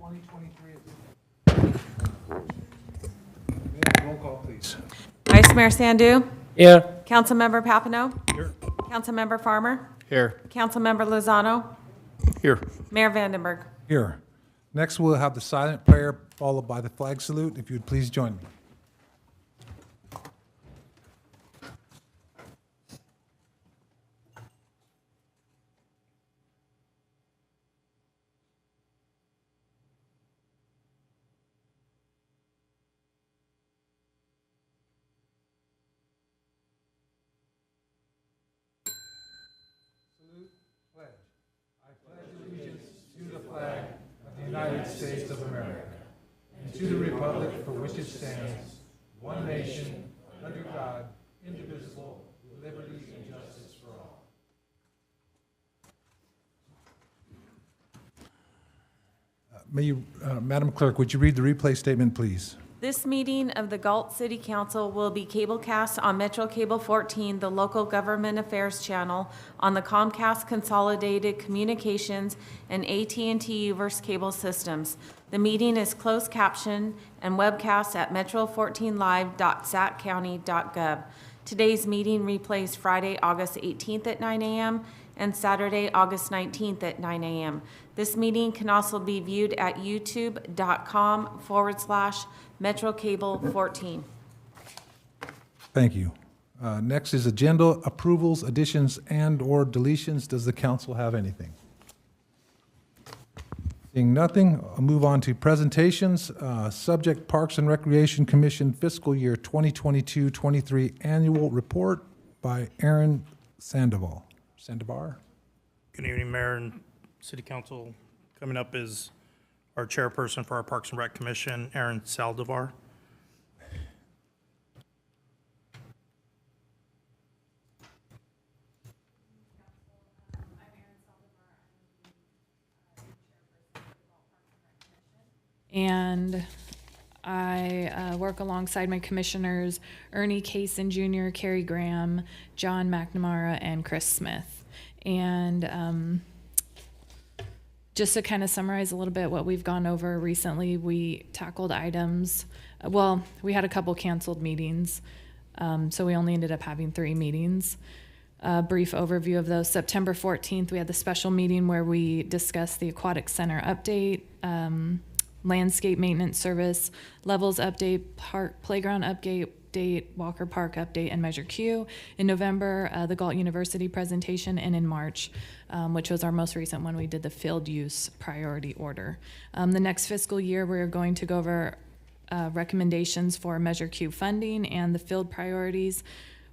2023. Roll call, please. Vice Mayor Sandu. Here. Councilmember Papineau. Here. Councilmember Farmer. Here. Councilmember Lozano. Here. Mayor Vandenberg. Here. Next, we'll have the silent prayer followed by the flag salute. If you'd please join me. United States of America, and to the republic for which it stands, one nation, under God, indivisible, with liberty and justice for all. Madam Clerk, would you read the replay statement, please? This meeting of the Galt City Council will be cablecast on Metro Cable 14, the local government affairs channel, on the Comcast Consolidated Communications and AT&T Uverse cable systems. The meeting is closed captioned and webcast at metro14live.saccounty.gov. Today's meeting replays Friday, August 18th at 9 a.m. and Saturday, August 19th at 9 a.m. This meeting can also be viewed at youtube.com/Metro Cable 14. Thank you. Next is agenda approvals, additions, and/or deletions. Does the council have anything? Seeing nothing, I'll move on to presentations. Subject Parks and Recreation Commission Fiscal Year 2022-23 Annual Report by Aaron Sandoval. Sandovar? Good evening, Mayor and City Council. Coming up is our chairperson for our Parks and Rec Commission, Aaron Saldivar. And I work alongside my commissioners, Ernie Cason Jr., Carrie Graham, John McNamara, and Chris Smith. And just to kind of summarize a little bit what we've gone over recently, we tackled items. Well, we had a couple canceled meetings, so we only ended up having 3 meetings. A brief overview of those. September 14th, we had the special meeting where we discussed the Aquatic Center update, landscape maintenance service, levels update, park playground update, Walker Park update, and Measure Q. In November, the Galt University presentation, and in March, which was our most recent one, we did the field use priority order. The next fiscal year, we're going to go over recommendations for Measure Q funding and the field priorities,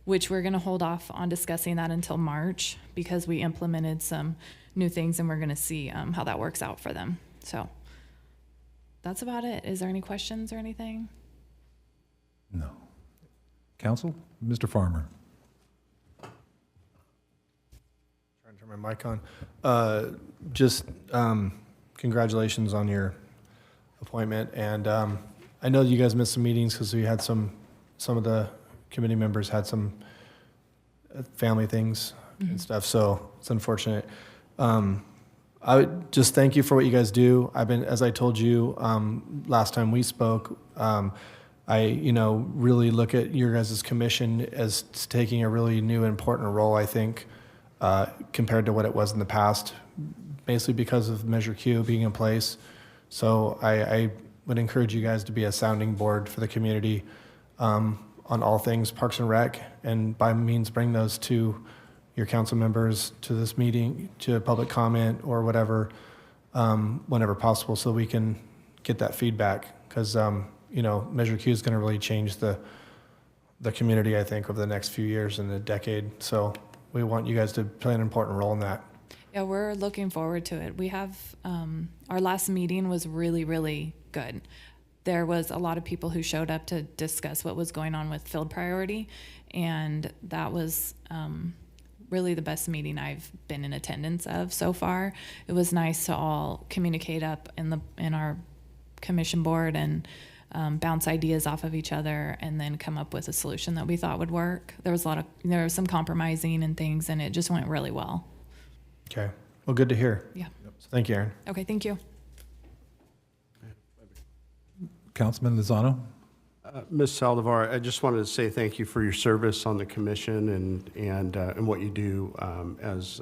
which we're going to hold off on discussing that until March because we implemented some new things and we're going to see how that works out for them. So that's about it. Is there any questions or anything? No. Council? Mr. Farmer? Trying to turn my mic on. Congratulations on your appointment. And I know you guys missed some meetings because we had some of the committee members had some family things and stuff. So it's unfortunate. I would just thank you for what you guys do. As I told you last time we spoke, I really look at your guys' commission as taking a really new and important role, I think, compared to what it was in the past, basically because of Measure Q being in place. So I would encourage you guys to be a sounding board for the community on all things Parks and Rec, and by means bring those to your council members to this meeting, to public comment or whatever, whenever possible, so we can get that feedback. Because Measure Q is going to really change the community, I think, over the next few years and a decade. So we want you guys to play an important role in that. Yeah, we're looking forward to it. We have, our last meeting was really, really good. There was a lot of people who showed up to discuss what was going on with field priority, and that was really the best meeting I've been in attendance of so far. It was nice to all communicate up in our commission board and bounce ideas off of each other and then come up with a solution that we thought would work. There was some compromising and things, and it just went really well. Okay. Well, good to hear. Yeah. So thank you, Aaron. Okay, thank you. Councilman Lozano? Ms. Saldivar, I just wanted to say thank you for your service on the commission and what you do as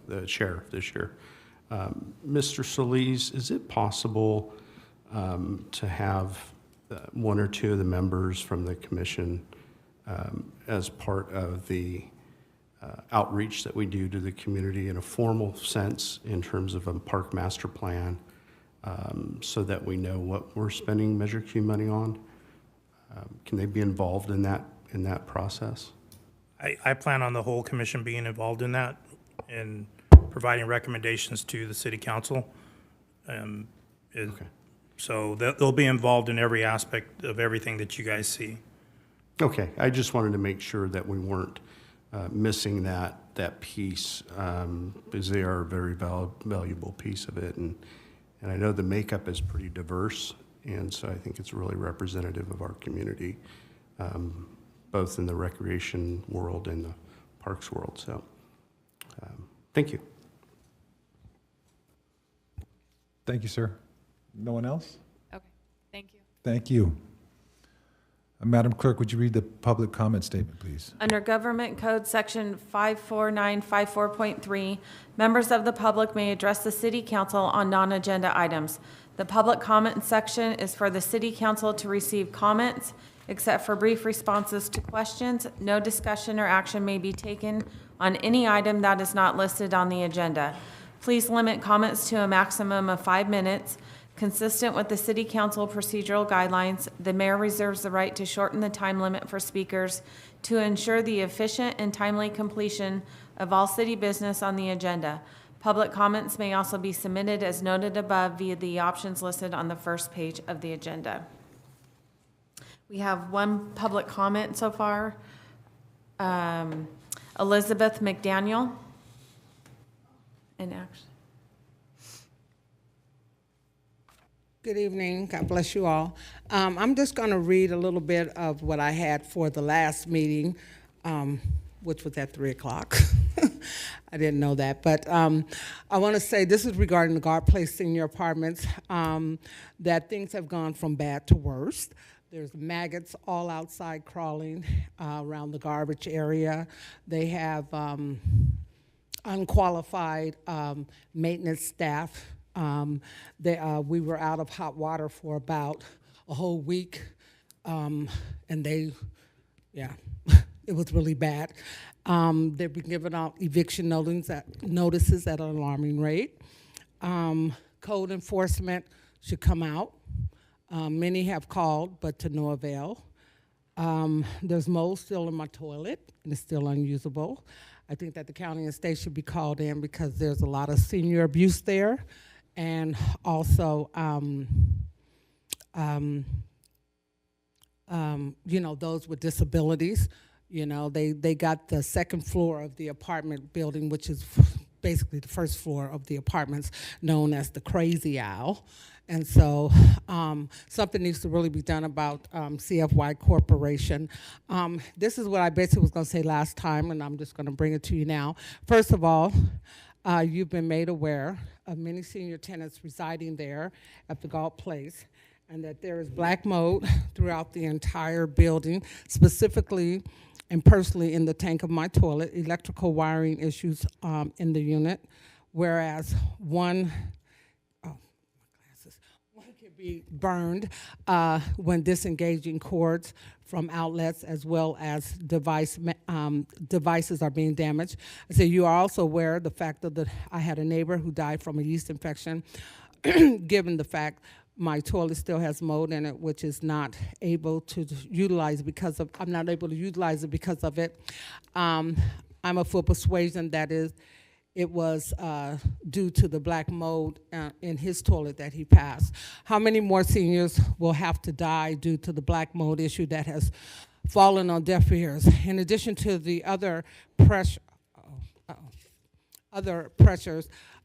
the chair this year. Mr. Solis, is it possible to have one or two of the members from the commission as part of the outreach that we do to the community in a formal sense in terms of a park master plan, so that we know what we're spending Measure Q money on? Can they be involved in that process? I plan on the whole commission being involved in that and providing recommendations to the city council. Okay. So they'll be involved in every aspect of everything that you guys see. Okay, I just wanted to make sure that we weren't missing that piece, because they are a very valuable piece of it, and I know the makeup is pretty diverse, and so I think it's really representative of our community, both in the recreation world and the parks world. So, thank you. Thank you, sir. No one else? Okay, thank you. Thank you. Madam Clerk, would you read the public comment statement, please? Under Government Code Section 54954.3, members of the public may address the city council on non-agenda items. The public comment section is for the city council to receive comments. Except for brief responses to questions, no discussion or action may be taken on any item that is not listed on the agenda. Please limit comments to a maximum of 5 minutes. Consistent with the city council procedural guidelines, the mayor reserves the right to shorten the time limit for speakers to ensure the efficient and timely completion of all city business on the agenda. Public comments may also be submitted as noted above via the options listed on the first page of the agenda. We have one public comment so far. Elizabeth McDaniel. And actually, Good evening. God bless you all. I'm just going to read a little bit of what I had for the last meeting, which was at 3 o'clock. I didn't know that. But I want to say this is regarding the Galt Place Senior Apartments, that things have gone from bad to worse. There's maggots all outside crawling around the garbage area. They have unqualified maintenance staff. We were out of hot water for about a whole week, and it was really bad. They've been giving out eviction notices at an alarming rate. Code enforcement should come out. Many have called, but to no avail. There's mold still in my toilet, and it's still unusable. I think that the county and state should be called in because there's a lot of senior abuse there. And also, those with disabilities, they got the second floor of the apartment building, which is basically the first floor of the apartments, known as the Crazy Owl. And so something needs to really be done about CFY Corporation. This is what I basically was going to say last time, and I'm just going to bring it to you now. First of all, you've been made aware of many senior tenants residing there at the Galt Place, and that there is black mold throughout the entire building, specifically and personally in the tank of my toilet, electrical wiring issues in the unit, whereas one can be burned when disengaging cords from outlets, as well as devices are being damaged. So you are also aware of the fact that I had a neighbor who died from a yeast infection, given the fact my toilet still has mold in it, which is not able to utilize because of, I'm not able to utilize it because of it. I'm of full persuasion that it was due to the black mold in his toilet that he passed. How many more seniors will have to die due to the black mold issue that has fallen on deaf ears? In addition to the other pressures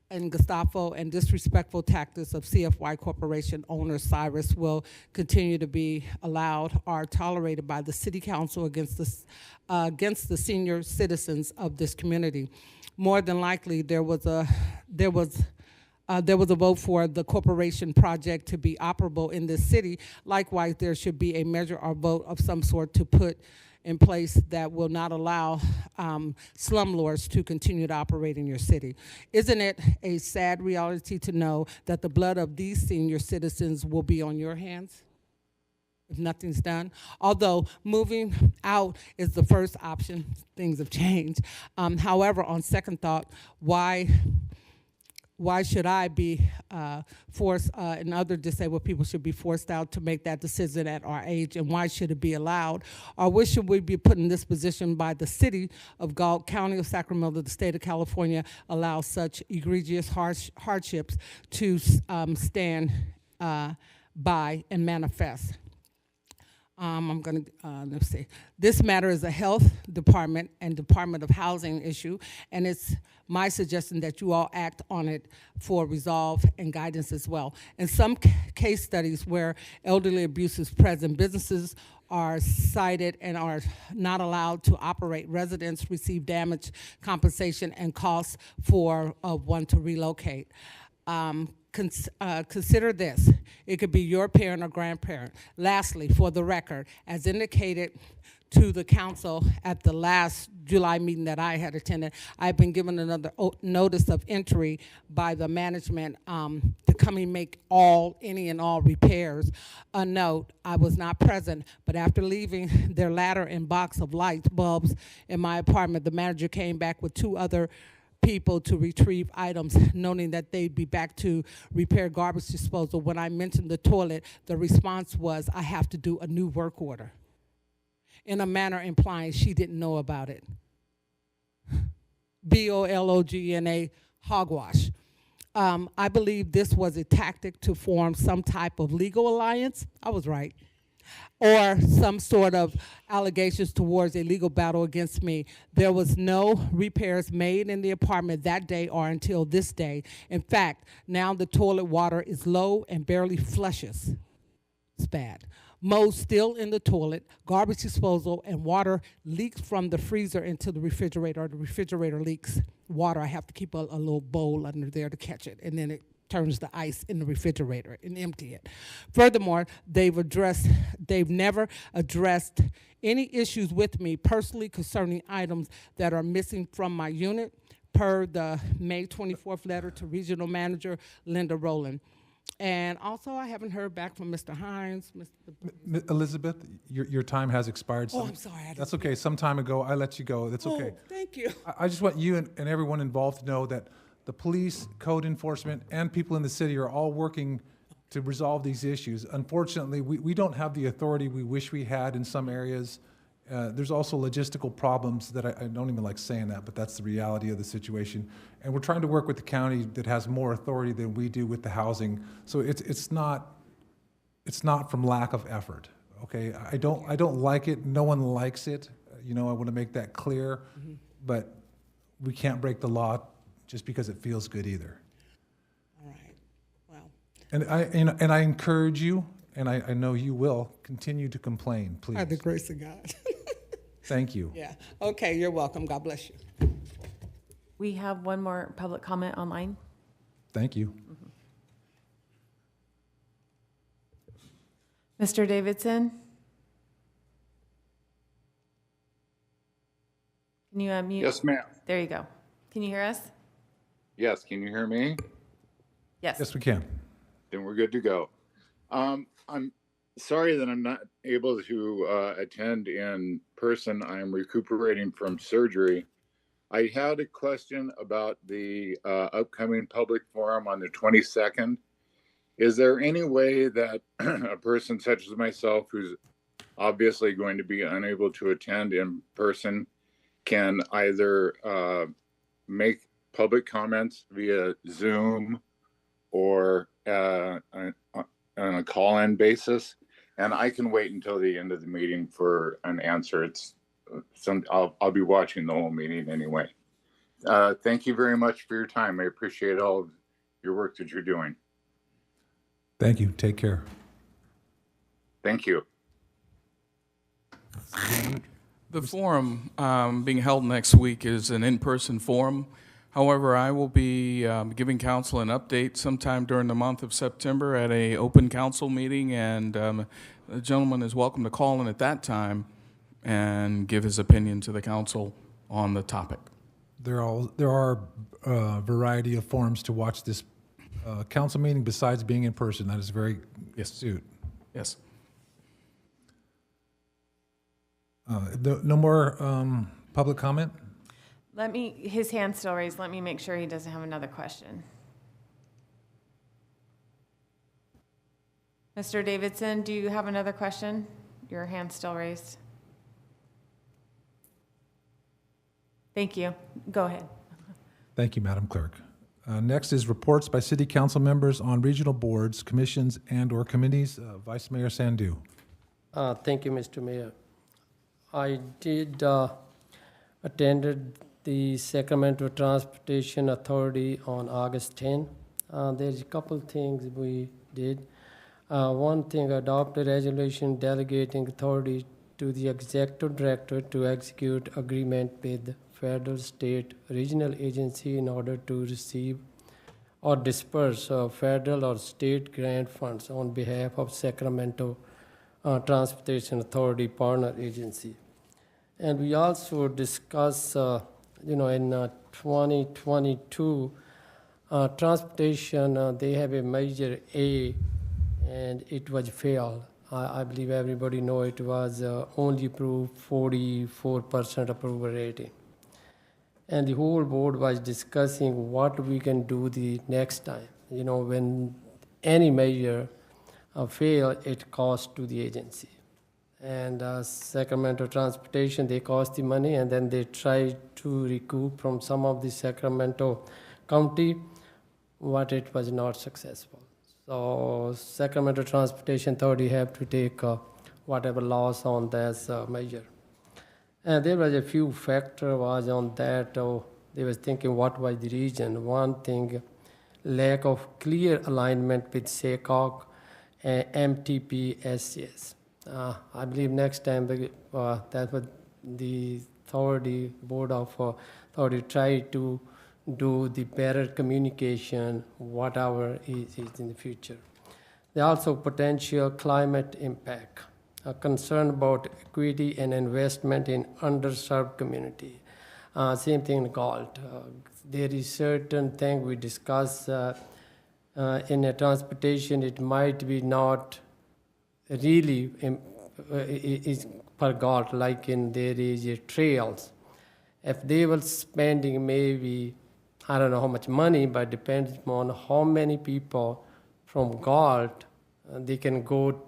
and Gestapo and disrespectful tactics of CFY Corporation owner Cyrus will continue to be allowed or tolerated by the City Council against the senior citizens of this community. More than likely, there was there was a vote for the corporation project to be operable in this city. Likewise, there should be a measure or vote of some sort to put in place that will not allow slumlords to continue to operate in your city. Isn't it a sad reality to know that the blood of these senior citizens will be on your hands if nothing's done? Although moving out is the first option, things have changed. However, on second thought, why should I be forced, and other disabled people should be forced out to make that decision at our age, and why should it be allowed? Or why should we be put in this position by the city of Galt, County of Sacramento, the state of California, allow such egregious hardships to stand by and manifest? I'm going to, let's see. This matter is a health department and Department of Housing issue, and it's my suggestion that you all act on it for resolve and guidance as well. In some case studies where elderly abuse is present, businesses are cited and are not allowed to operate. Residents receive damage compensation and costs for one to relocate. Consider this. It could be your parent or grandparent. Lastly, for the record, as indicated to the council at the last July meeting that I had attended, I've been given another notice of entry by the management to come and make any and all repairs. A note, I was not present, but after leaving their ladder and box of light bulbs in my apartment, the manager came back with 2 other people to retrieve items, noting that they'd be back to repair garbage disposal. When I mentioned the toilet, the response was, I have to do a new work order, in a manner implying she didn't know about it. BOLOGNA, hogwash. I believe this was a tactic to form some type of legal alliance. I was right. Or some sort of allegations towards a legal battle against me. There was no repairs made in the apartment that day or until this day. In fact, now the toilet water is low and barely flushes. It's bad. Mold still in the toilet, garbage disposal, and water leaks from the freezer into the refrigerator, or the refrigerator leaks water. I have to keep a little bowl under there to catch it, and then it turns the ice in the refrigerator and empty it. Furthermore, they've never addressed any issues with me personally concerning items that are missing from my unit, per the May 24th letter to Regional Manager Linda Rowland. And also, I haven't heard back from Mr. Hines. Elizabeth, your time has expired. Oh, I'm sorry. That's okay. Some time ago, I let you go. That's okay. Oh, thank you. I just want you and everyone involved to know that the police, code enforcement, and people in the city are all working to resolve these issues. Unfortunately, we don't have the authority we wish we had in some areas. There's also logistical problems that I don't even like saying that, but that's the reality of the situation. And we're trying to work with the county that has more authority than we do with the housing. So it's not from lack of effort. Okay, I don't like it. No one likes it. You know, I want to make that clear. Mm-hmm. But we can't break the law just because it feels good either. All right. Well. And I encourage you, and I know you will, continue to complain, please. By the grace of God. Thank you. Yeah. Okay, you're welcome. God bless you. We have one more public comment online. Thank you. Mr. Davidson? Can you unmute? Yes, ma'am. There you go. Can you hear us? Yes, can you hear me? Yes. Yes, we can. Then we're good to go. I'm sorry that I'm not able to attend in person. I'm recuperating from surgery. I had a question about the upcoming public forum on the 22nd. Is there any way that a person such as myself, who's obviously going to be unable to attend in person, can either make public comments via Zoom or on a call-in basis? And I can wait until the end of the meeting for an answer. I'll be watching the whole meeting anyway. Thank you very much for your time. I appreciate all of your work that you're doing. Thank you. Take care. Thank you. The forum being held next week is an in-person forum. However, I will be giving council an update sometime during the month of September at a open council meeting, and the gentleman is welcome to call in at that time and give his opinion to the council on the topic. There are a variety of forms to watch this council meeting besides being in person. That is very astute. Yes. No more public comment? His hand's still raised. Let me make sure he doesn't have another question. Mr. Davidson, do you have another question? Your hand's still raised. Thank you. Go ahead. Thank you, Madam Clerk. Next is reports by city council members on regional boards, commissions, and/or committees. Vice Mayor Sandu. Thank you, Mr. Mayor. I did attended the Sacramento Transportation Authority on August 10. There's a couple things we did. One thing, adopted resolution delegating authority to the executive director to execute agreement with federal, state, regional agency in order to receive or disperse federal or state grant funds on behalf of Sacramento Transportation Authority partner agency. And we also discuss, in 2022, transportation, they have a measure A, and it was failed. I believe everybody know it was only approved 44% approval rating. And the whole board was discussing what we can do the next time. When any measure fail, it costs to the agency. And Sacramento Transportation, they cost the money, and then they try to recoup from some of the Sacramento County, but it was not successful. So Sacramento Transportation Authority have to take whatever loss on this measure. And there was a few factors was on that. They was thinking what was the reason. One thing, lack of clear alignment with SACOG and MTP SCS. I believe next time that would the authority, board of authority try to do the better communication, whatever is in the future. There are also potential climate impact, a concern about equity and investment in underserved community. Same thing in Galt. There is certain thing we discuss in a transportation, it might be not really is per Galt, like in there is a trails. If they were spending maybe, I don't know how much money, but depends on how many people from Galt they can go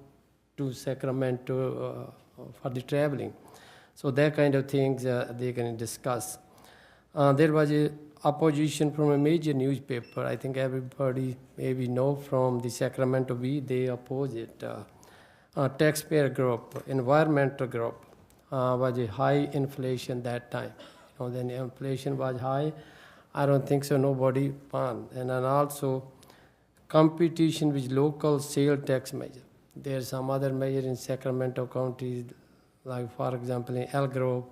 to Sacramento for the traveling. So that kind of things they can discuss. There was a opposition from a major newspaper. I think everybody maybe know from the Sacramento Bee, they oppose it. Taxpayer group, environmental group was a high inflation that time. Then inflation was high. I don't think so, nobody won. And then also competition with local sale tax measure. There's some other measure in Sacramento County, like for example in El Grove,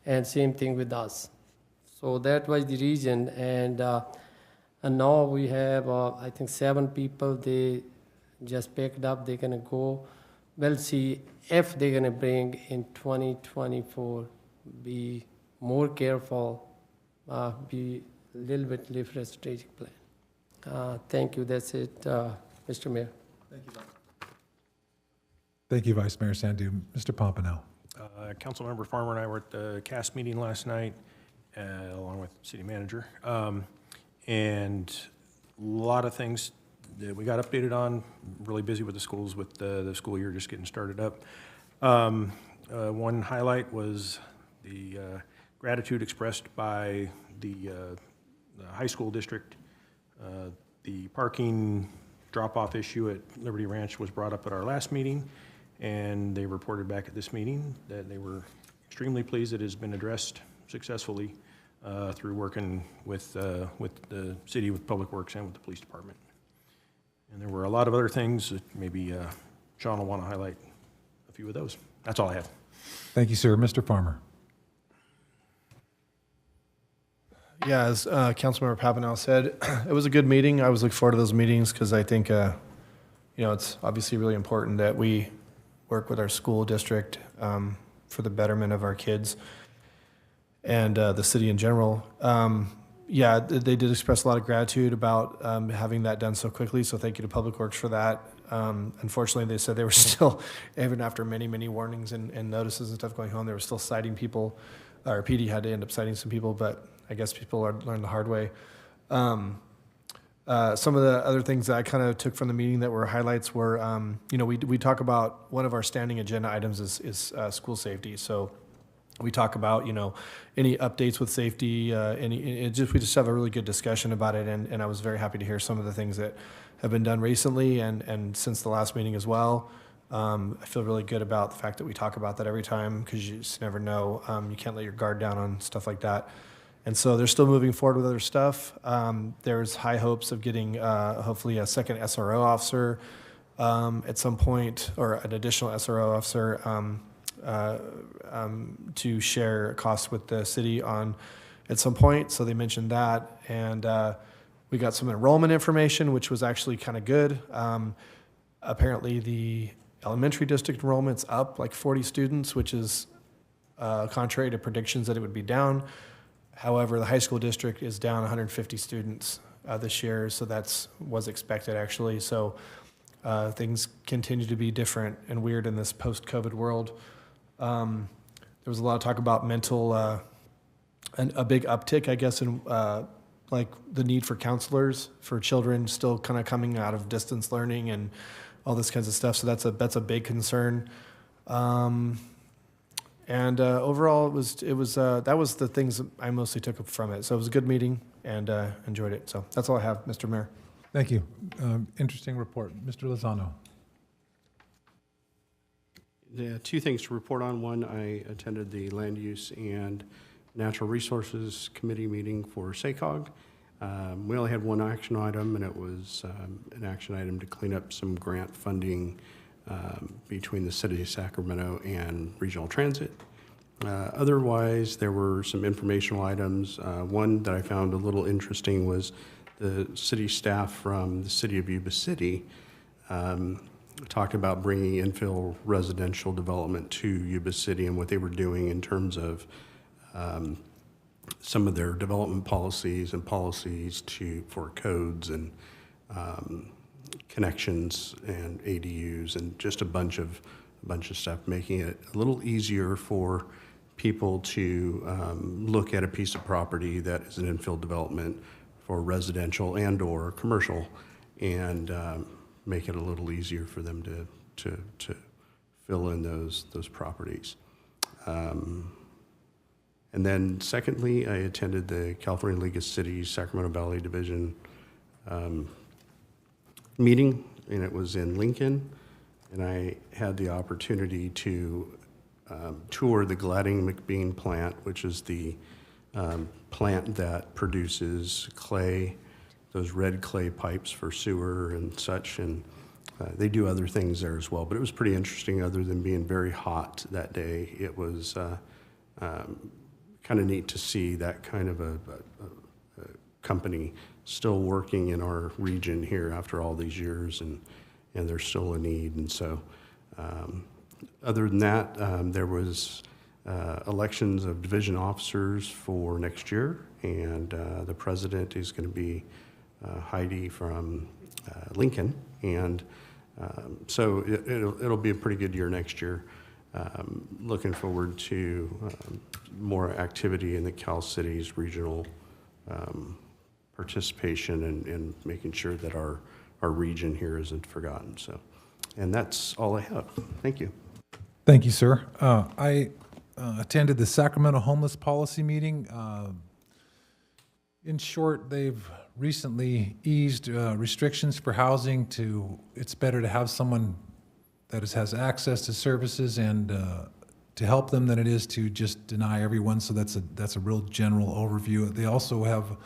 and same thing with us. So that was the reason, and now we have, I think 7 people, they just picked up, they're gonna go. We'll see if they're gonna bring in 2024, be more careful, be a little bit different strategic plan. Thank you, that's it, Mr. Mayor. Thank you, Thank you, Vice Mayor Sandu. Mr. Pompano. Councilmember Farmer and I were at the CAST meeting last night, along with city manager. And a lot of things that we got updated on, really busy with the schools with the school year just getting started up. One highlight was the gratitude expressed by the high school district. The parking drop-off issue at Liberty Ranch was brought up at our last meeting, and they reported back at this meeting that they were extremely pleased it has been addressed successfully through working with the city, with Public Works, and with the police department. And there were a lot of other things that maybe Sean will want to highlight a few of those. That's all I have. Thank you, sir. Mr. Farmer. Yeah, as Councilmember Papanow said, it was a good meeting. I was looking forward to those meetings because I think, it's obviously really important that we work with our school district for the betterment of our kids and the city in general. Yeah, they did express a lot of gratitude about having that done so quickly, so thank you to Public Works for that. Unfortunately, they said they were still, even after many, many warnings and notices and stuff going home, they were still citing people, or PD had to end up citing some people, but I guess people learned the hard way. Some of the other things that I kind of took from the meeting that were highlights were, we talk about, one of our standing agenda items is school safety. So we talk about, any updates with safety, we just have a really good discussion about it. And I was very happy to hear some of the things that have been done recently and since the last meeting as well. I feel really good about the fact that we talk about that every time because you just never know. You can't let your guard down on stuff like that. And so they're still moving forward with other stuff. There's high hopes of getting hopefully a second SRO officer at some point, or an additional SRO officer to share costs with the city on at some point. So they mentioned that. And we got some enrollment information, which was actually kind of good. Apparently the elementary district enrollment's up like 40 students, which is contrary to predictions that it would be down. However, the high school district is down 150 students this year, so was expected actually. So things continue to be different and weird in this post-COVID world. There was a lot of talk about mental, and a big uptick, I guess, in like the need for counselors for children still kind of coming out of distance learning and all this kinds of stuff. So that's a big concern. And overall, that was the things that I mostly took from it. So it was a good meeting and enjoyed it. So that's all I have, Mr. Mayor. Thank you. Interesting report. Mr. Lozano. Yeah, two things to report on. One, I attended the Land Use and Natural Resources Committee meeting for SACOG. We only had one action item, and it was an action item to clean up some grant funding between the City of Sacramento and Regional Transit. Otherwise, there were some informational items. One that I found a little interesting was the city staff from the City of Yuba City talked about bringing infill residential development to Yuba City and what they were doing in terms of some of their development policies and policies for codes and connections and ADUs and just a bunch of stuff, making it a little easier for people to look at a piece of property that is an infill development for residential and or commercial, and make it a little easier for them to fill in those properties. And then secondly, I attended the California League of Cities Sacramento Valley Division meeting, and it was in Lincoln, and I had the opportunity to tour the Gladding McBean plant, which is the plant that produces clay, those red clay pipes for sewer and such, and they do other things there as well. But it was pretty interesting. Other than being very hot that day, it was kind of neat to see that kind of a company still working in our region here after all these years, and there's still a need. And so other than that, there was elections of division officers for next year, and the president is going to be Heidi from Lincoln, and so it'll be a pretty good year next year. Looking forward to more activity in the Cal Cities regional participation and making sure that our region here isn't forgotten. So, and that's all I have. Thank you. Thank you, sir. I attended the Sacramento Homeless Policy meeting. In short, they've recently eased restrictions for housing it's better to have someone that has access to services and to help them than it is to just deny everyone. So that's a real general overview. They also have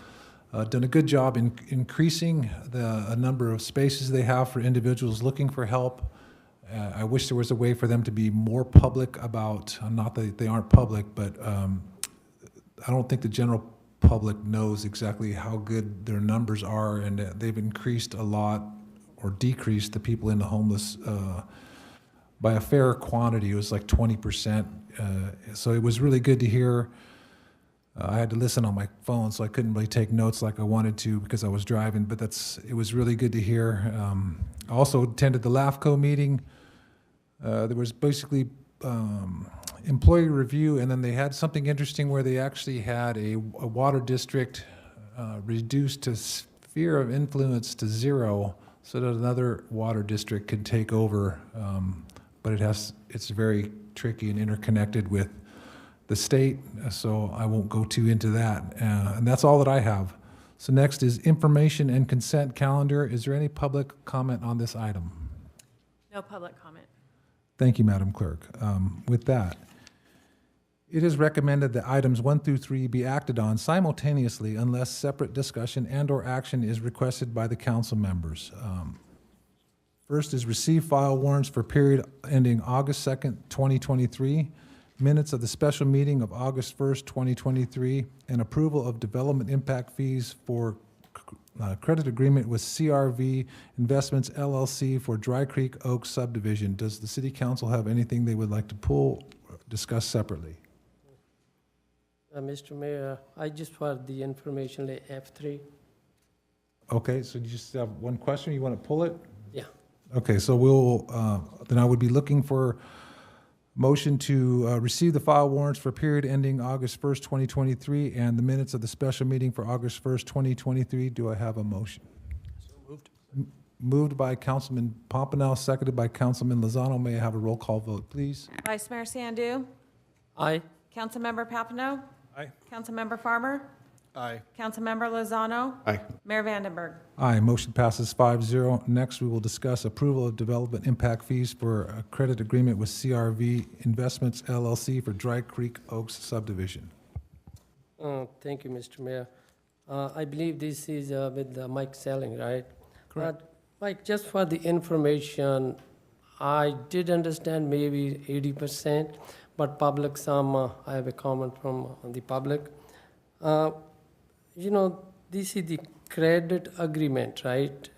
done a good job in increasing a number of spaces they have for individuals looking for help. I wish there was a way for them to be more public about, not that they aren't public, but I don't think the general public knows exactly how good their numbers are, and they've increased a lot or decreased the people in the homeless by a fair quantity. It was like 20%. So it was really good to hear. I had to listen on my phone, so I couldn't really take notes like I wanted to because I was driving, but it was really good to hear. I also attended the LAFCO meeting. There was basically employee review, and then they had something interesting where they actually had a water district reduced to sphere of influence to 0 so that another water district could take over. But it's very tricky and interconnected with the state, so I won't go too into that. And that's all that I have. So next is information and consent calendar. Is there any public comment on this item? No public comment. Thank you, Madam Clerk. With that, it is recommended that items 1 through 3 be acted on simultaneously unless separate discussion and/or action is requested by the council members. First is receive file warrants for period ending August 2nd, 2023, minutes of the special meeting of August 1st, 2023, and approval of development impact fees for credit agreement with CRV Investments LLC for Dry Creek Oaks subdivision. Does the city council have anything they would like to pull, discuss separately? Mr. Mayor, I just want the information like F3. Okay, so you just have one question, you want to pull it? Yeah. Okay, so then I would be looking for motion to receive the file warrants for period ending August 1st, 2023, and the minutes of the special meeting for August 1st, 2023. Do I have a motion? So moved. Moved by Councilman Pompano, seconded by Councilman Lozano. May I have a roll call vote, please? Vice Mayor Sandu, Aye. Councilmember Papineau, Aye. Councilmember Farmer, Aye. Councilmember Lozano, Aye. Mayor Vandenberg. Aye, motion passes 5-0. Next, we will discuss approval of development impact fees for a credit agreement with CRV Investments LLC for Dry Creek Oaks subdivision. Thank you, Mr. Mayor. I believe this is with Mike Selling, right? Correct. Mike, just for the information, I did understand maybe 80%, but public some, I have a comment from the public. This is the credit agreement, right?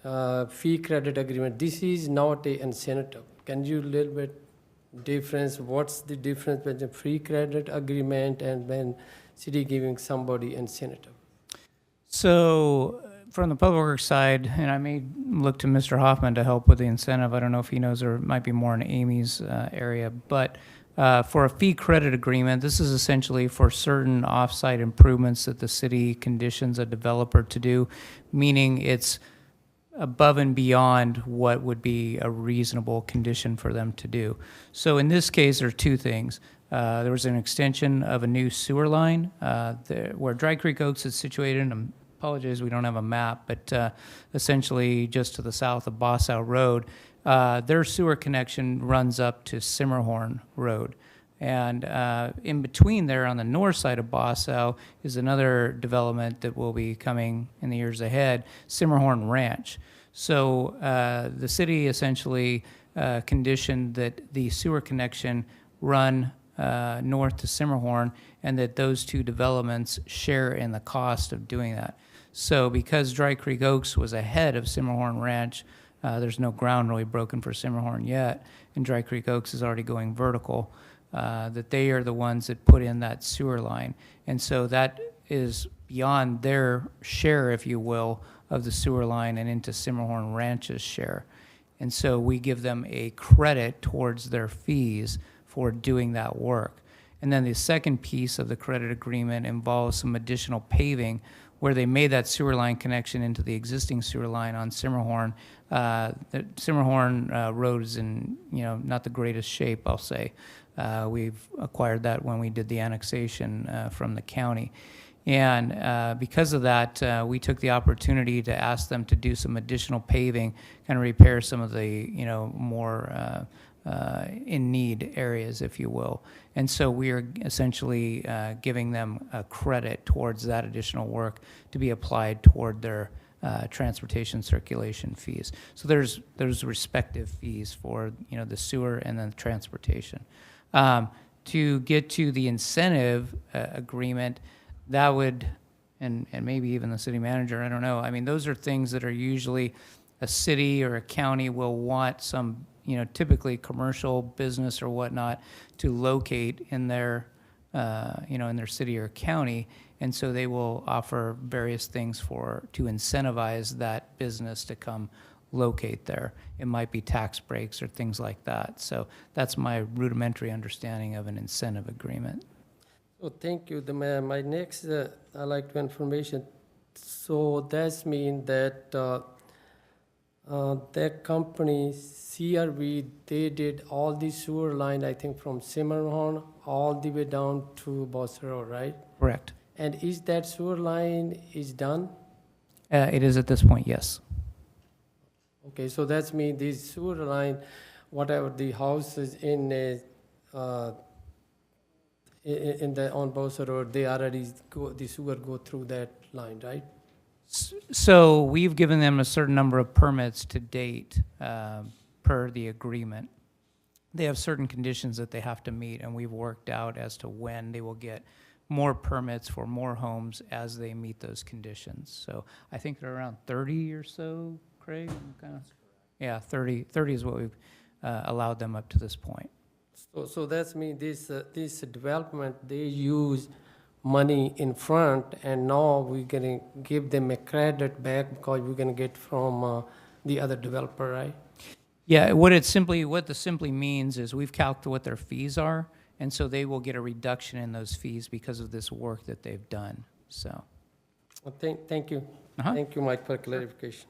Fee credit agreement. This is not a incentive. Can you a little bit difference? What's the difference between free credit agreement and when city giving somebody incentive? So from the public works side, and I may look to Mr. Hoffman to help with the incentive. I don't know if he knows, or it might be more in Amy's area, but for a fee credit agreement, this is essentially for certain off-site improvements that the city conditions a developer to do, meaning it's above and beyond what would be a reasonable condition for them to do. So in this case, there are two things. There was an extension of a new sewer line where Dry Creek Oaks is situated. I apologize, we don't have a map, but essentially just to the south of Bossow Road. Their sewer connection runs up to Simmerhorn Road. And in between there on the north side of Bossow is another development that will be coming in the years ahead, Simmerhorn Ranch. So the city essentially conditioned that the sewer connection run north to Simmerhorn and that those two developments share in the cost of doing that. So because Dry Creek Oaks was ahead of Simmerhorn Ranch, there's no ground really broken for Simmerhorn yet, and Dry Creek Oaks is already going vertical, that they are the ones that put in that sewer line. And so that is beyond their share, if you will, of the sewer line and into Simmerhorn Ranch's share. And so we give them a credit towards their fees for doing that work. And then the second piece of the credit agreement involves some additional paving where they made that sewer line connection into the existing sewer line on Simmerhorn. The Simmerhorn Road is in, not the greatest shape, I'll say. We've acquired that when we did the annexation from the county. And because of that, we took the opportunity to ask them to do some additional paving, kind of repair some of the, more in need areas, if you will. And so we are essentially giving them a credit towards that additional work to be applied toward their transportation circulation fees. So there's respective fees for the sewer and then the transportation. To get to the incentive agreement, that would, and maybe even the city manager, I don't know. I mean, those are things that are usually a city or a county will want some, typically commercial business or whatnot to locate in their, in their city or county. And so they will offer various things to incentivize that business to come locate there. It might be tax breaks or things like that. So that's my rudimentary understanding of an incentive agreement. So thank you. My next, I like to information. So that's mean that that company, CRV, they did all the sewer line, I think from Simmerhorn all the way down to Boss Road, right? Correct. And is that sewer line is done? It is at this point, yes. Okay, so that's mean this sewer line, whatever the house is in the on Boss Road, they already the sewer go through that line, right? So we've given them a certain number of permits to date per the agreement. They have certain conditions that they have to meet, and we've worked out as to when they will get more permits for more homes as they meet those conditions. So I think they're around 30 or so, Craig? Yeah, 30 is what we've allowed them up to this point. So that's mean this development, they use money in front, and now we're gonna give them a credit back because we're gonna get from the other developer, right? Yeah, what this simply means is we've calculated what their fees are, and so they will get a reduction in those fees because of this work that they've done, so. Well, thank you. Uh-huh. Thank you, Mike, for clarification.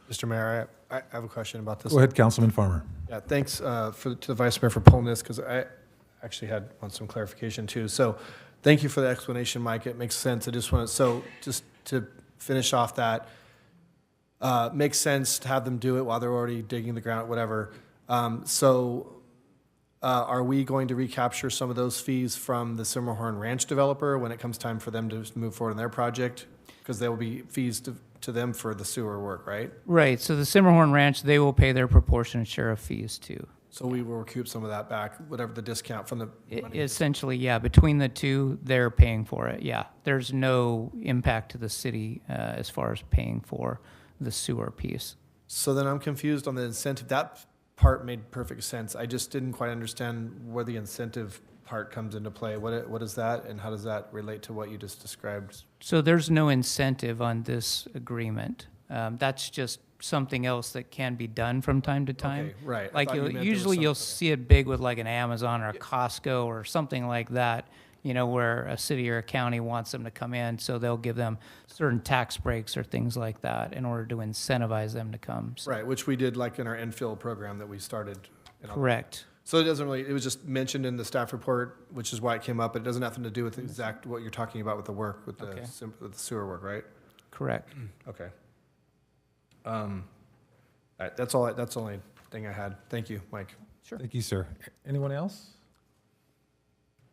Mr. Mayor, I have a question about this. Go ahead, Councilman Farmer. Yeah, thanks to the Vice Mayor for pulling this, because I actually want some clarification too. So thank you for the explanation, Mike. It makes sense. Just to finish off that, makes sense to have them do it while they're already digging the ground, whatever. Are we going to recapture some of those fees from the Simmerhorn Ranch developer when it comes time for them to move forward in their project? Because there will be fees to them for the sewer work, right? Right, so the Simmerhorn Ranch, they will pay their proportionate share of fees too. So we will recoup some of that back, whatever the discount from the money is. Essentially, yeah, between the two, they're paying for it, yeah. There's no impact to the city as far as paying for the sewer piece. So then I'm confused on the incentive. That part made perfect sense. I just didn't quite understand where the incentive part comes into play. What is that, and how does that relate to what you just described? So there's no incentive on this agreement. That's just something else that can be done from time to time. Okay, right. I Like thought you meant there was usually some- you'll okay. see it big with like an Amazon or a Costco or something like that, where a city or a county wants them to come in, so they'll give them certain tax breaks or things like that in order to incentivize them to come. So- Right, which we did like in our infill program that we started. Correct. So it was just mentioned in the staff report, which is why it came up. It doesn't have nothing to do with exact what you're talking about with the work, with Okay. with the sewer work, right? Correct. Okay. All right, that's the only thing I had. Thank you, Mike. Thank you, sir. Anyone else?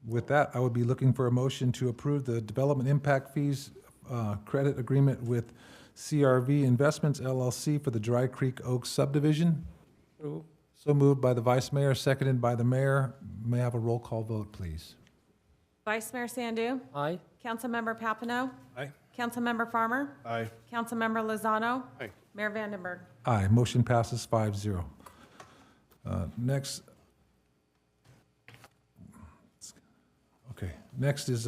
With that, I would be looking for a motion to approve the development impact fees credit agreement with CRV Investments LLC for the Dry Creek Oaks subdivision. True. So moved by the vice mayor, seconded by the mayor. May I have a roll call vote, please? Vice Mayor Sandu? Aye. Councilmember Papineau? Aye. Councilmember Farmer? Aye. Councilmember Lozano? Aye. Mayor Vandenberg? Aye, motion passes 5-0. Next is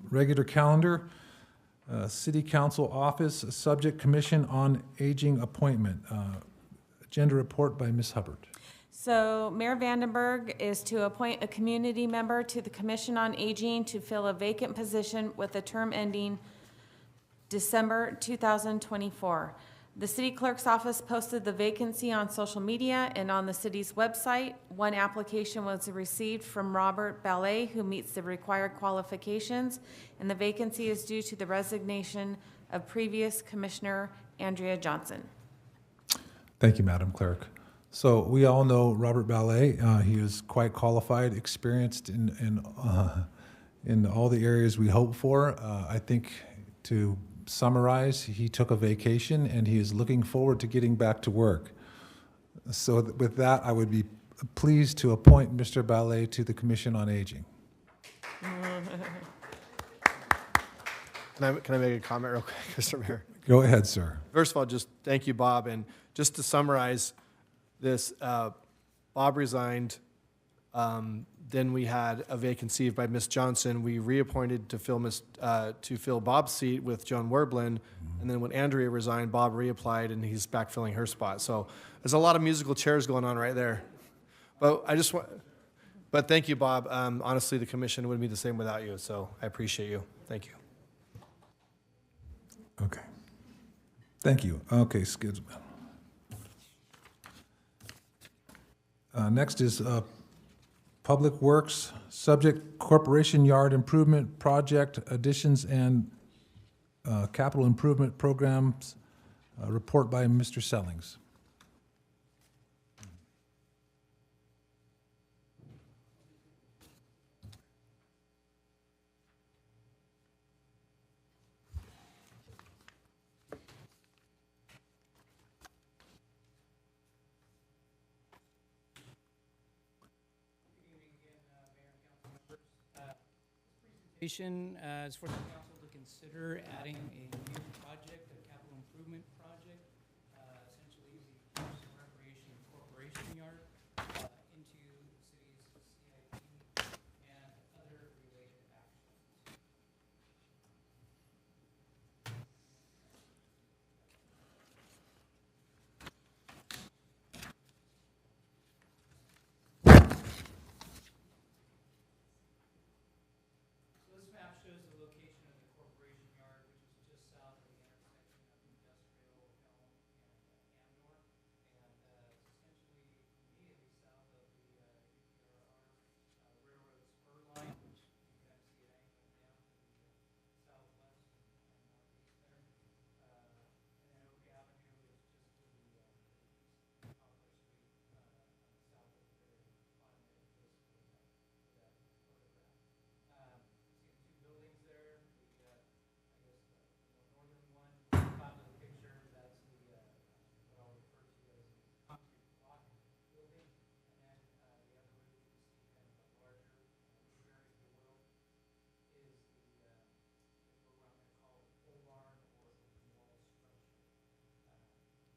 regular calendar, City Council Office, Subject Commission on Aging Appointment. Agenda report by Ms. Hubbard. So Mayor Vandenberg is to appoint a community member to the Commission on Aging to fill a vacant position with a term ending December 2024. The city clerk's office posted the vacancy on social media and on the city's website. One application was received from Robert Ballet, who meets the required qualifications, and the vacancy is due to the resignation of previous Commissioner Andrea Johnson. Thank you, Madam Clerk. So we all know Robert Ballet. He is quite qualified, experienced in all the areas we hope for. I think to summarize, he took a vacation and he is looking forward to getting back to work. So with that, I would be pleased to appoint Mr. Ballet to the Commission on Aging. Can I make a comment real quick, Mr. Mayor? Go ahead, sir. First of all, just thank you, Bob. And just to summarize this, Bob resigned. Then we had a vacancy by Miss Johnson. We reappointed to fill Bob's seat with Joan Werblin. And then when Andrea resigned, Bob reapplied and he's backfilling her spot. So there's a lot of musical chairs going on right there. But thank you, Bob. Honestly, the commission wouldn't be the same without you. So I appreciate you. Thank you. Okay. Thank you. Okay, Skids. Next is Public Works, subject Corporation Yard Improvement Project additions and capital improvement programs. Report by Mr. Sellings. Is for the council to consider adding a new project, a capital improvement project, essentially the Parks and Recreation Corporation Yard, into the city's CIP and other related actions. This map shows the location of the corporation yard, which is just south of the intersection of Industrial, Elm, and Amnor. And it's essentially immediately south of the UPRR railroad spur line, which you can kind of see it angling down to the southwest and northeast there. And then Oak Avenue is just to the east, Poplar Street, south of the very bottom edge of this photograph. See the two buildings there, the, I guess, the more northern one, top of the picture, that's the, what I'll refer to as the concrete block building. And then, the other roof you see kind of a larger, bigger, if you will, is the, what I'm gonna call the pole barn or open wall structure.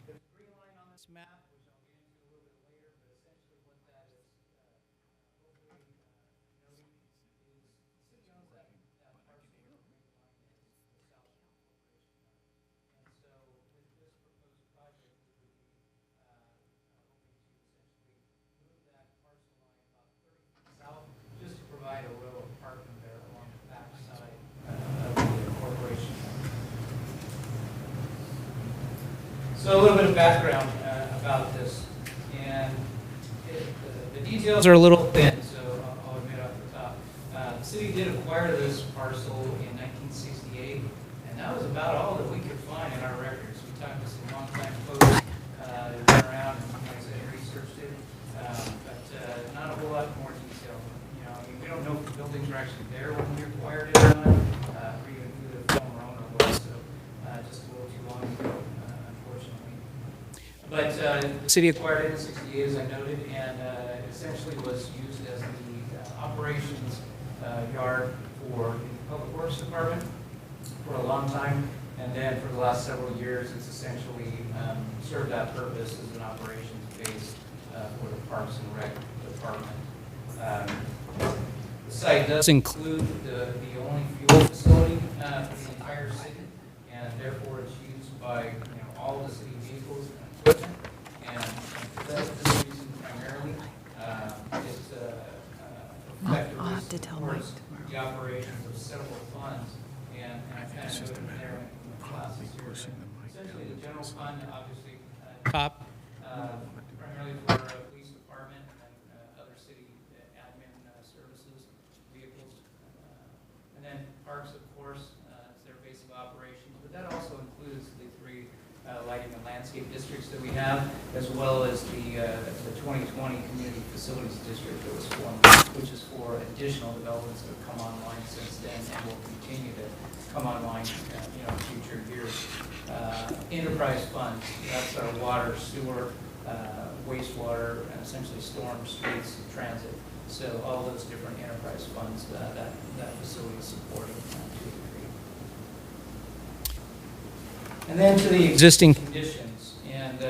There's a green line on this map, which I'll get into a little bit later, but essentially what that is, hopefully, noting is the city owns that parcel where the green line is, the south of the corporation yard. And so with this proposed project, we would be, hoping to essentially move that parcel line about 30 feet south, just to provide a row of parking there along the back side of the corporation yard. So a little bit of background about this, and the details are a little thin, so I'll admit off the top. The city did acquire this parcel in 1968, and that was about all that we could find in our records. We talked to some longtime folks that went around and, like I said, researched it, but not a whole lot more detail. You know, I mean, we don't know if the buildings were actually there when we acquired it or not, or even who the former owner was, so just a little too long ago, unfortunately. But the city acquired it in 68, as I noted, and essentially was used as the operations yard for the Public Works Department for a long time. And then for the last several years, it's essentially served that purpose as an operations base for the Parks and Rec Department. The site does include the only fuel facility for the entire city, and therefore it's used by all the city vehicles and equipment. And for this reason primarily, it effectively supports the operations of several funds. And I kind of noted there in the classes here, essentially the general fund, obviously, top, primarily for police department and other city admin services, vehicles. And then parks, of course, is their base of operations, but that also includes the three lighting and landscape districts that we have, as well as the 2020 Community Facilities District that was formed, which is for additional developments that have come online since then and will continue to come online in future years. Enterprise funds, that's our water, sewer, wastewater, and essentially storm, streets, transit. So all those different enterprise funds that facility is supporting to a degree. And then to the existing conditions. And,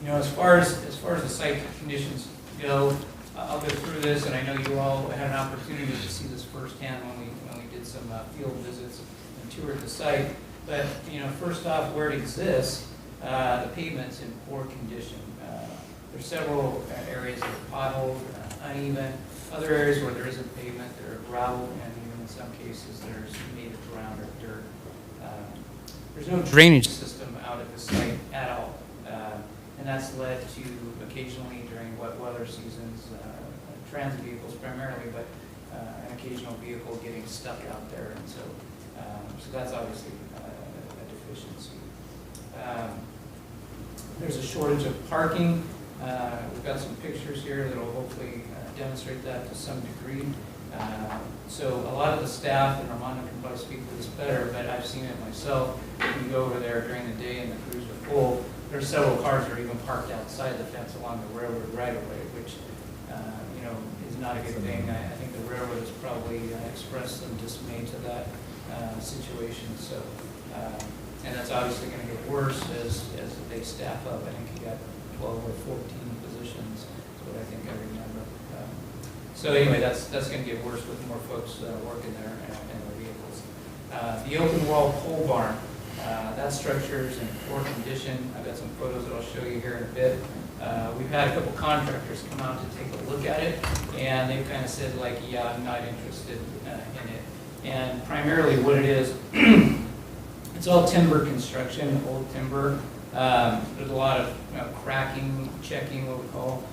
as far as the site conditions go, I'll go through this, and I know you all had an opportunity to see this firsthand when we did some field visits and toured the site. But, first off, where it exists, the pavement's in poor condition. There's several areas that are potholed, uneven. Other areas where there isn't pavement, there are gravel, and even in some cases, there's native ground or dirt. There's no drainage system out at the site at all. And that's led to occasionally during wet weather seasons, transit vehicles primarily, but an occasional vehicle getting stuck out there. And so that's obviously a deficiency. There's a shortage of parking. We've got some pictures here that will hopefully demonstrate that to some degree. So a lot of the staff, and Armando can probably speak to this better, but I've seen it myself. You go over there during the day and the crews are full. There's several cars that are even parked outside the fence along the railroad right-of-way, which is not a good thing. I think the railroad has probably expressed some dismay to that situation. So, and that's obviously going to get worse as they staff up. I think you got 12 or 14 positions. Is what I think I remember. So anyway, that's going to get worse with more folks working there and their vehicles. The open wall pole barn. That structure is in poor condition. I've got some photos that I'll show you here in a bit. We've had a couple contractors come out to take a look at it, and they've kind of said, like, yeah, I'm not interested in it. And primarily what it is, it's all timber construction, old timber. There's a lot of cracking, checking, what we call,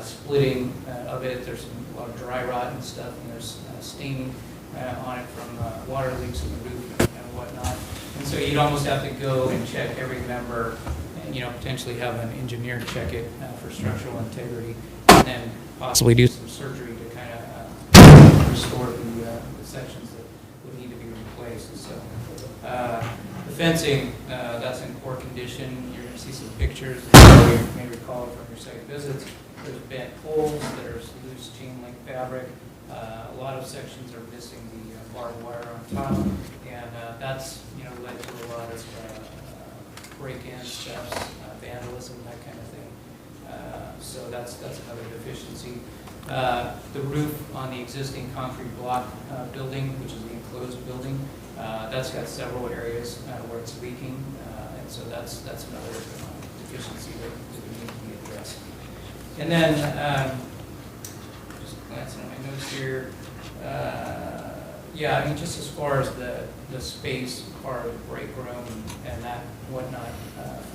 splitting of it. There's a lot of dry rot and stuff, and there's staining on it from water leaks in the roof and whatnot. And so you'd almost have to go and check every member and, potentially have an engineer check it for structural integrity, and then possibly do some surgery to kind of restore the sections that would need to be replaced. So the fencing, that's in poor condition. You're going to see some pictures that you may recall from your site visits. There's bent poles, there's loose chain link fabric. A lot of sections are missing the barbed wire on top, and that's led to a lot of break-ins, thefts, vandalism, that kind of thing. So that's another deficiency. The roof on the existing concrete block building, which is the enclosed building, that's got several areas where it's leaking, and so that's another deficiency that we need to be addressed. And then, just glancing at my notes here, yeah, I mean, just as far as the space part of the break room and that whatnot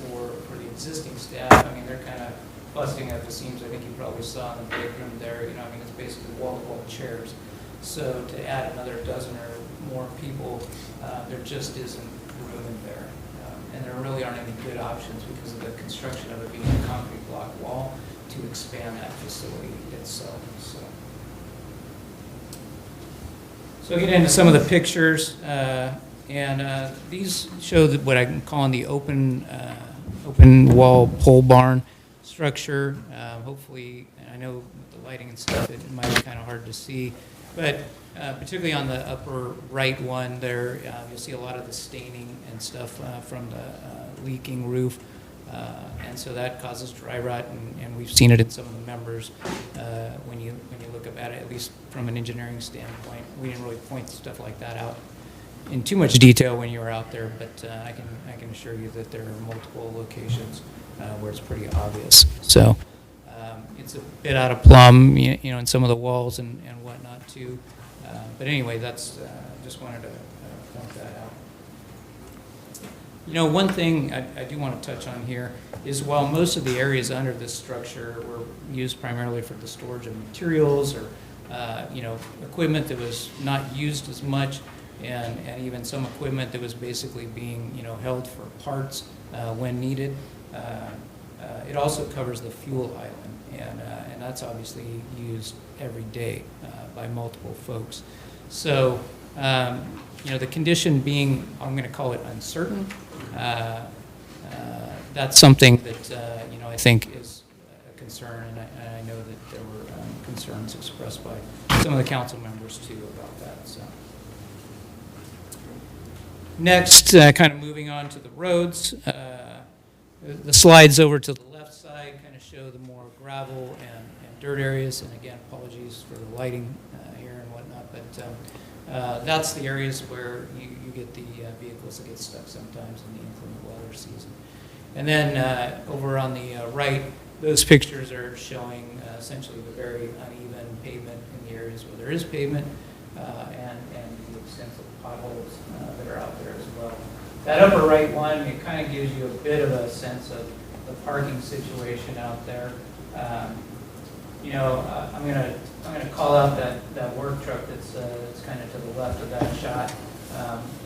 for the existing staff, I mean, they're kind of busting at the seams. I think you probably saw in the break room there, I mean, it's basically wall-to-wall chairs. So to add another dozen or more people, there just isn't room in there. And there really aren't any good options because of the construction of it being a concrete block wall to expand that facility itself. So get into some of the pictures, and these show what I'm calling the open wall pole barn structure. Hopefully, I know with the lighting and stuff, it might be kind of hard to see, but particularly on the upper right one there, you'll see a lot of the staining and stuff from the leaking roof. And so that causes dry rot, and we've seen it in some of the members when you look up at it, at least from an engineering standpoint. We didn't really point stuff like that out in too much detail when you were out there, but I can assure you that there are multiple locations where it's pretty obvious. So it's a bit out of plumb, in some of the walls and whatnot too. But anyway, that's just wanted to point that out. One thing I do want to touch on here is while most of the areas under this structure were used primarily for the storage of materials or, equipment that was not used as much, and even some equipment that was basically being, held for parts when needed, it also covers the fuel island, and that's obviously used every day by multiple folks. So, the condition being, I'm going to call it uncertain, that's something that, I think is a concern, and I know that there were concerns expressed by some of the council members too about that. So, Next, kind of moving on to the roads. The slides over to the left side kind of show the more gravel and dirt areas. And again, apologies for the lighting here and whatnot, but that's the areas where you get the vehicles that get stuck sometimes in the inclement weather season. And then over on the right, those pictures are showing essentially the very uneven pavement in the areas where there is pavement and the extensive potholes that are out there as well. That upper right one, it kind of gives you a bit of a sense of the parking situation out there. You know, I'm gonna call out that work truck that's kind of to the left of that shot.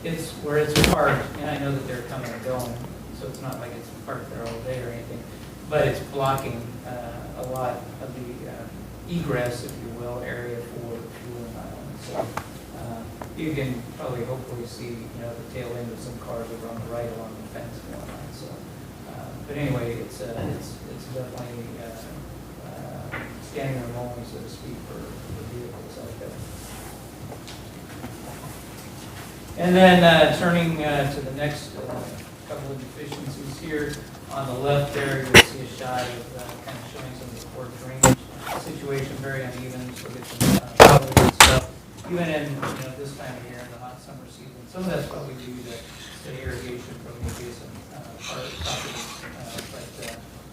It's where it's parked, and I know that they're coming and going, so it's not like it's parked there all day or anything, but it's blocking a lot of the egress, if you will, area for the fueling island. So you can probably hopefully see, you know, the tail end of some cars over on the right along the fence and whatnot. So, but anyway, it's definitely standing room only, so to speak, for vehicles out there. And then turning to the next couple of deficiencies here. On the left there, you'll see a shot of kind of showing some of the poor drainage situation, very uneven, so get some puddles and stuff. Even in, you know, this time of year in the hot summer season, some of that's probably due to irrigation from the adjacent properties.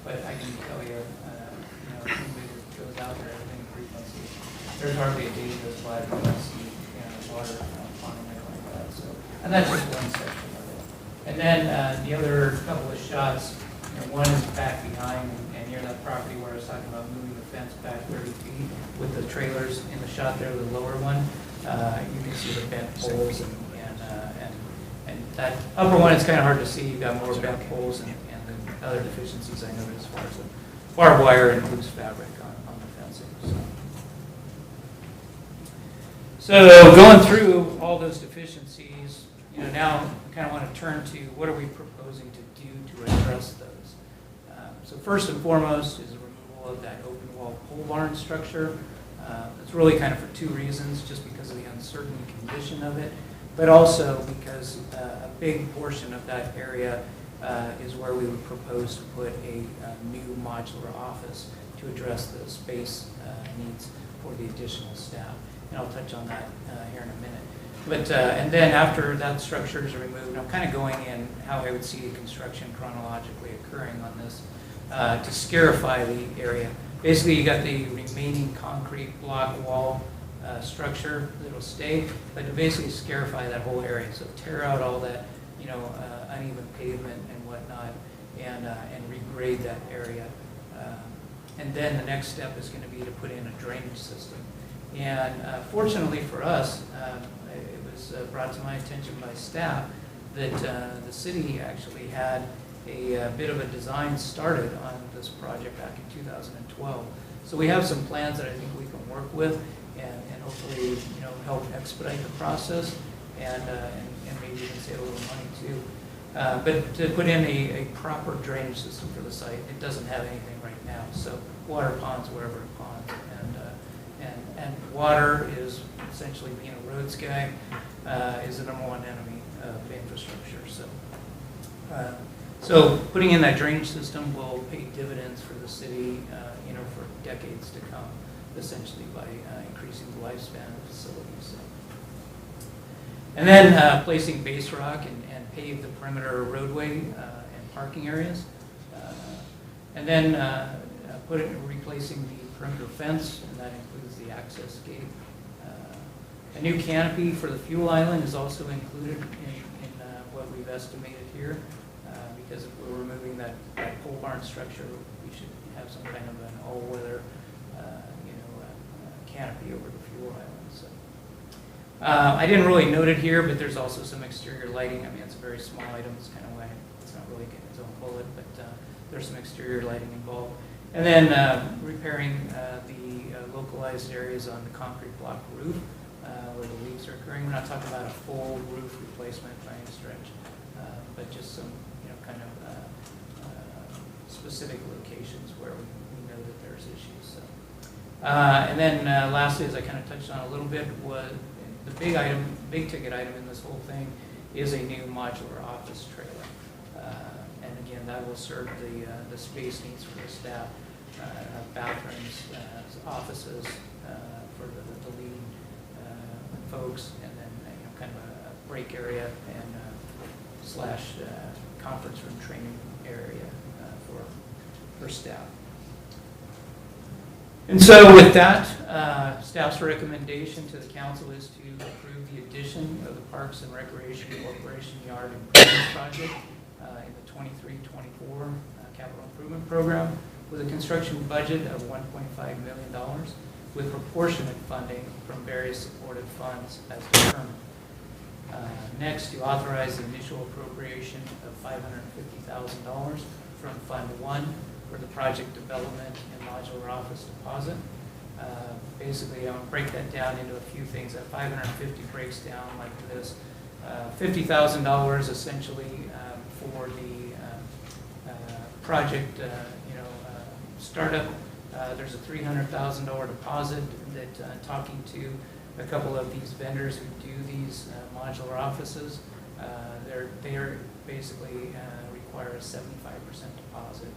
But I can tell you, you know, anybody that goes out there at any frequency, there's hardly a day that goes by that you don't see, you know, water ponding there like that. So, and that's just one section of it. And then the other couple of shots, you know, one is back behind and near that property where I was talking about moving the fence back 30 feet with the trailers in the shot there, the lower one. You can see the bent poles and that upper one, it's kind of hard to see. You've got more bent poles and the other deficiencies I noted as far as the barbed wire and loose fabric on the fencing. So going through all those deficiencies, you know, now I kind of want to turn to what are we proposing to do to address those. So first and foremost is the removal of that open wall pole barn structure. It's really kind of for two reasons, just because of the uncertain condition of it, but also because a big portion of that area is where we would propose to put a new modular office to address the space needs for the additional staff. And I'll touch on that here in a minute. But, and then after that structure is removed, I'm kind of going in how I would see the construction chronologically occurring on this to scarify the area. Basically, you got the remaining concrete block wall structure that'll stay, but to basically scarify that whole area. So tear out all that, you know, uneven pavement and whatnot, and regrade that area. And then the next step is going to be to put in a drainage system. And fortunately for us, it was brought to my attention by staff that the city actually had a bit of a design started on this project back in 2012. So we have some plans that I think we can work with and hopefully, you know, help expedite the process and maybe even save a little money too. But to put in a proper drainage system for the site, it doesn't have anything right now. So water ponds wherever it ponds, and water is essentially, being a roads guy, is the #1 enemy of infrastructure. So putting in that drainage system will pay dividends for the city, you know, for decades to come, essentially by increasing the lifespan of the facilities. And then placing base rock and pave the perimeter roadway and parking areas. And then replacing the perimeter fence, and that includes the access gate. A new canopy for the fuel island is also included in what we've estimated here, because if we're removing that pole barn structure, we should have some kind of an all-weather, canopy over the fuel island. So I didn't really note it here, but there's also some exterior lighting. I mean, it's a very small item. It's kind of why it's not really getting its own bullet, but there's some exterior lighting involved. And then repairing the localized areas on the concrete block roof where the leaks are occurring. We're not talking about a full roof replacement by any stretch, but just some, you know, kind of specific locations where we know that there's issues. So. And then lastly, as I kind of touched on a little bit, was the big ticket item in this whole thing is a new modular office trailer. And again, that will serve the space needs for the staff, bathrooms, offices for the lead folks, and then kind of a break area and slash conference room training area for staff. And so with that, staff's recommendation to the council is to approve the addition of the Parks and Recreation Corporation Yard Improvement Project in the 23-24 Capital Improvement Program with a construction budget of $1.5 million with proportionate funding from various supportive funds as determined. Next, to authorize the initial appropriation of $550,000 from Fund 1 for the project development and modular office deposit. Basically, I'll break that down into a few things. That 550 breaks down like this. $50,000 essentially for the project, startup. There's a $300,000 deposit that talking to a couple of these vendors who do these modular offices, they're basically require a 75% deposit.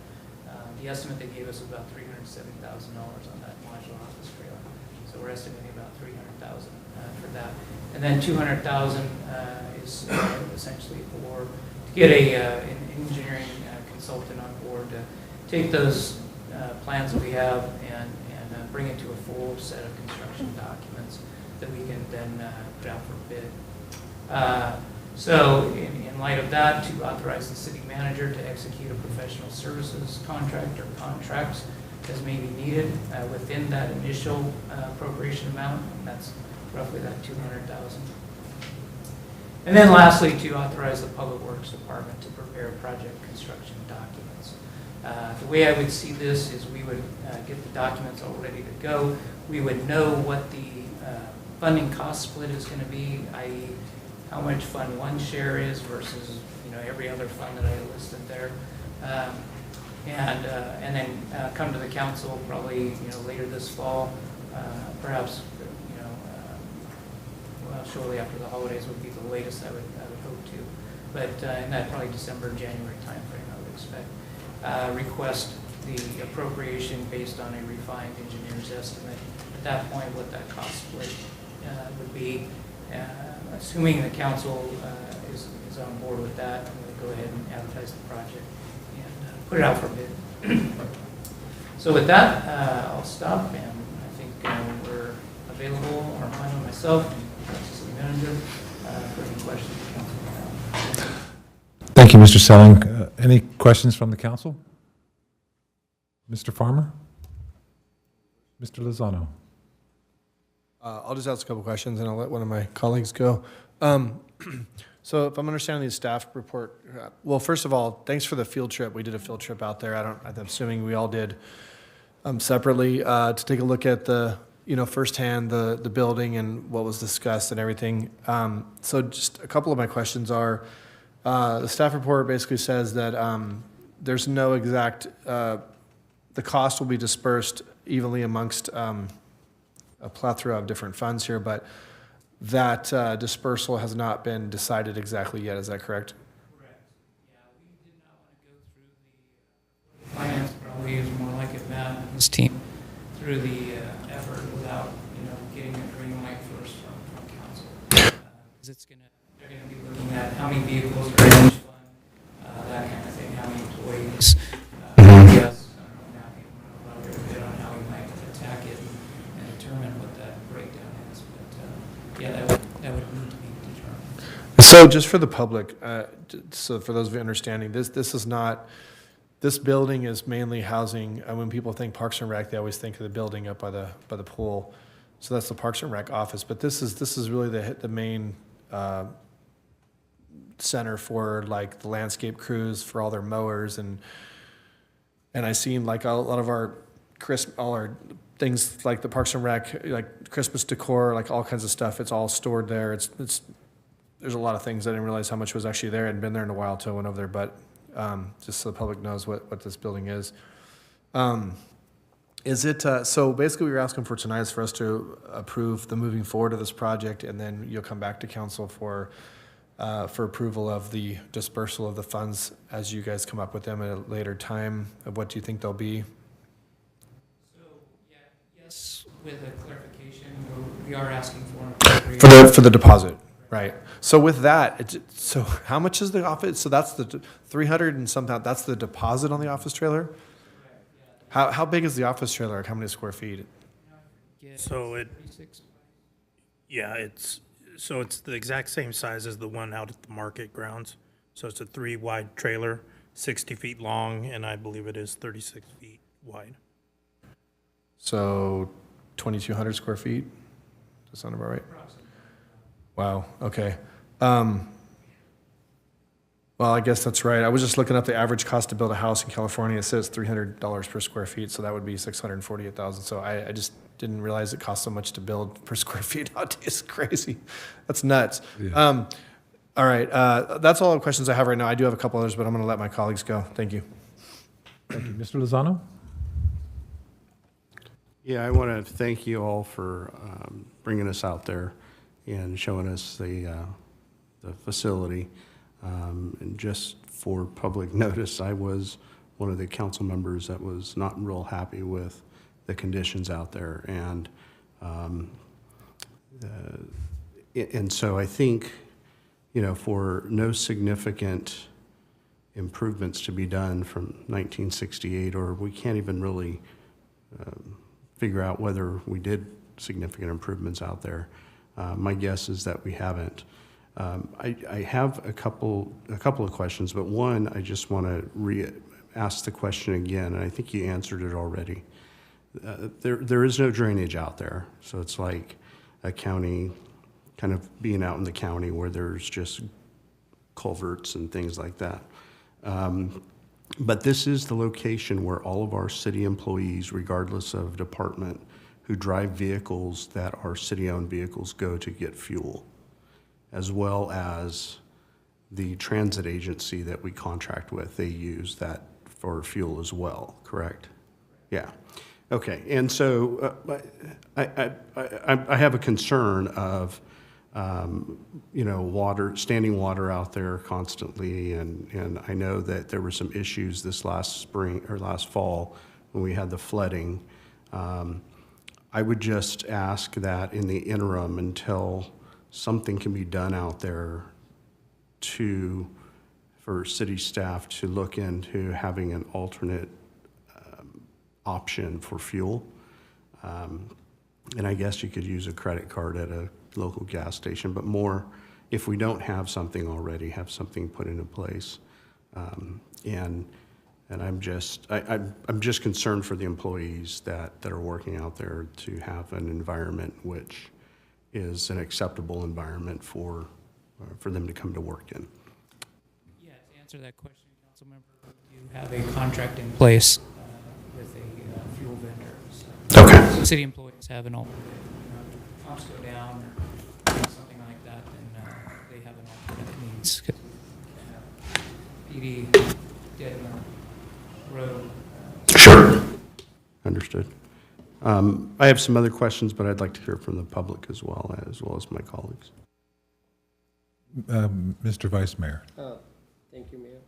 The estimate they gave us was about $370,000 on that modular office trailer. So we're estimating about $300,000 for that. And then $200,000 is essentially to get an engineering consultant on board to take those plans that we have and bring it to a full set of construction documents that we can then put out for bid. So in light of that, to authorize the city manager to execute a professional services contract or contracts as may be needed within that initial appropriation amount, and that's roughly that $200,000. And then lastly, to authorize the Public Works Department to prepare project construction documents. The way I would see this is we would get the documents all ready to go. We would know what the funding cost split is going to be, i.e. how much Fund 1 share is versus every other fund that I listed there, and then come to the council probably later this fall, perhaps shortly after the holidays would be the latest I would hope to, but in that probably December, January timeframe I would expect. Request the appropriation based on a refined engineer's estimate. At that point, what that cost split would be. Assuming the council is on board with that, I'm going to go ahead and advertise the project and put it out for bid. So with that, I'll stop, and I think we're available, Armando and myself, and the city manager, for any questions the council may have. Thank you, Mr. Selling. Any questions from the council? Mr. Farmer? Mr. Lozano? I'll just ask a couple questions, and I'll let one of my colleagues go. So if I'm understanding the staff report, well, first of all, thanks for the field trip. We did a field trip out there. I'm assuming we all did separately to take a look at the, firsthand the building and what was discussed and everything. So just a couple of my questions are, the staff report basically says that there's no exact, the cost will be dispersed evenly amongst a plethora of different funds here, but that dispersal has not been decided exactly yet. Is that correct? Correct. Yeah, we did not want to go through the finance. Probably is more like it, Matt and his team through the effort without getting a green light first from council. Because they're gonna be looking at how many vehicles are in each fund, that kind of thing, how many employees. Yes. On how we might attack it and determine what that breakdown is. But yeah, that would need to be determined. So just for the public, so for those of you understanding, this building is mainly housing, when people think Parks and Rec, they always think of the building up by the pool. So that's the Parks and Rec office, but this is really the main center for like the landscape crews for all their mowers and I seen like a lot of all our things like the Parks and Rec, like Christmas decor, like all kinds of stuff. It's all stored there. There's a lot of things I didn't realize how much was actually there. I hadn't been there in a while till I went over there, but just so the public knows what this building is. Is it, so basically what you're asking for tonight is for us to approve the moving forward of this project, and then you'll come back to council for for approval of the dispersal of the funds as you guys come up with them at a later time of what do you think they'll be? So, yeah, yes, with a clarification, we are asking for an appropriation. For the deposit, right? So with that, so how much is the office? So that's the 300 and something, that's the deposit on the office trailer? How big is the office trailer? Like how many square feet? So it's the exact same size as the one out at the market grounds. So it's a 3 wide trailer, 60 feet long, and I believe it is 36 feet wide. So 2,200 square feet? Does that sound about right? Wow, okay. Well, I guess that's right. I was just looking up the average cost to build a house in California. It says $300 per square feet, so that would be $648,000. So I just didn't realize it costs so much to build per square feet nowadays. It's crazy. That's nuts. Yeah. All right, that's all the questions I have right now. I do have a couple others, but I'm going to let my colleagues go. Thank you. Thank you. Mr. Lozano? Yeah, I want to thank you all for bringing us out there and showing us the facility. And just for public notice, I was one of the council members that was not real happy with the conditions out there. And so I think, you know, for no significant improvements to be done from 1968, or we can't even really figure out whether we did significant improvements out there. My guess is that we haven't. I have a couple of questions, but one, I just want to ask the question again, and I think you answered it already. There is no drainage out there, so it's like a county, kind of being out in the county where there's just culverts and things like that. But this is the location where all of our city employees, regardless of department, who drive vehicles that are city-owned vehicles, go to get fuel, as well as the transit agency that we contract with. They use that for fuel as well, correct? Yeah. Okay. And so I have a concern of, you know, standing water out there constantly. And I know that there were some issues this last spring or last fall when we had the flooding. I would just ask that in the interim, until something can be done out there for city staff to look into having an alternate option for fuel. And I guess you could use a credit card at a local gas station, but more, if we don't have something already, have something put into place. And I'm just concerned for the employees that are working out there to have an environment which is an acceptable environment for them to come to work in. Yeah, to answer that question, Councilmember, you have a contract in place with a fuel vendor. So Okay. city employees have an alternate. If pumps go down or something like that, then they have an alternate means. PD, dead in the road. Sure. Understood. I have some other questions, but I'd like to hear from the public as well as my colleagues. Mr. Vice Mayor. Thank you, Mayor.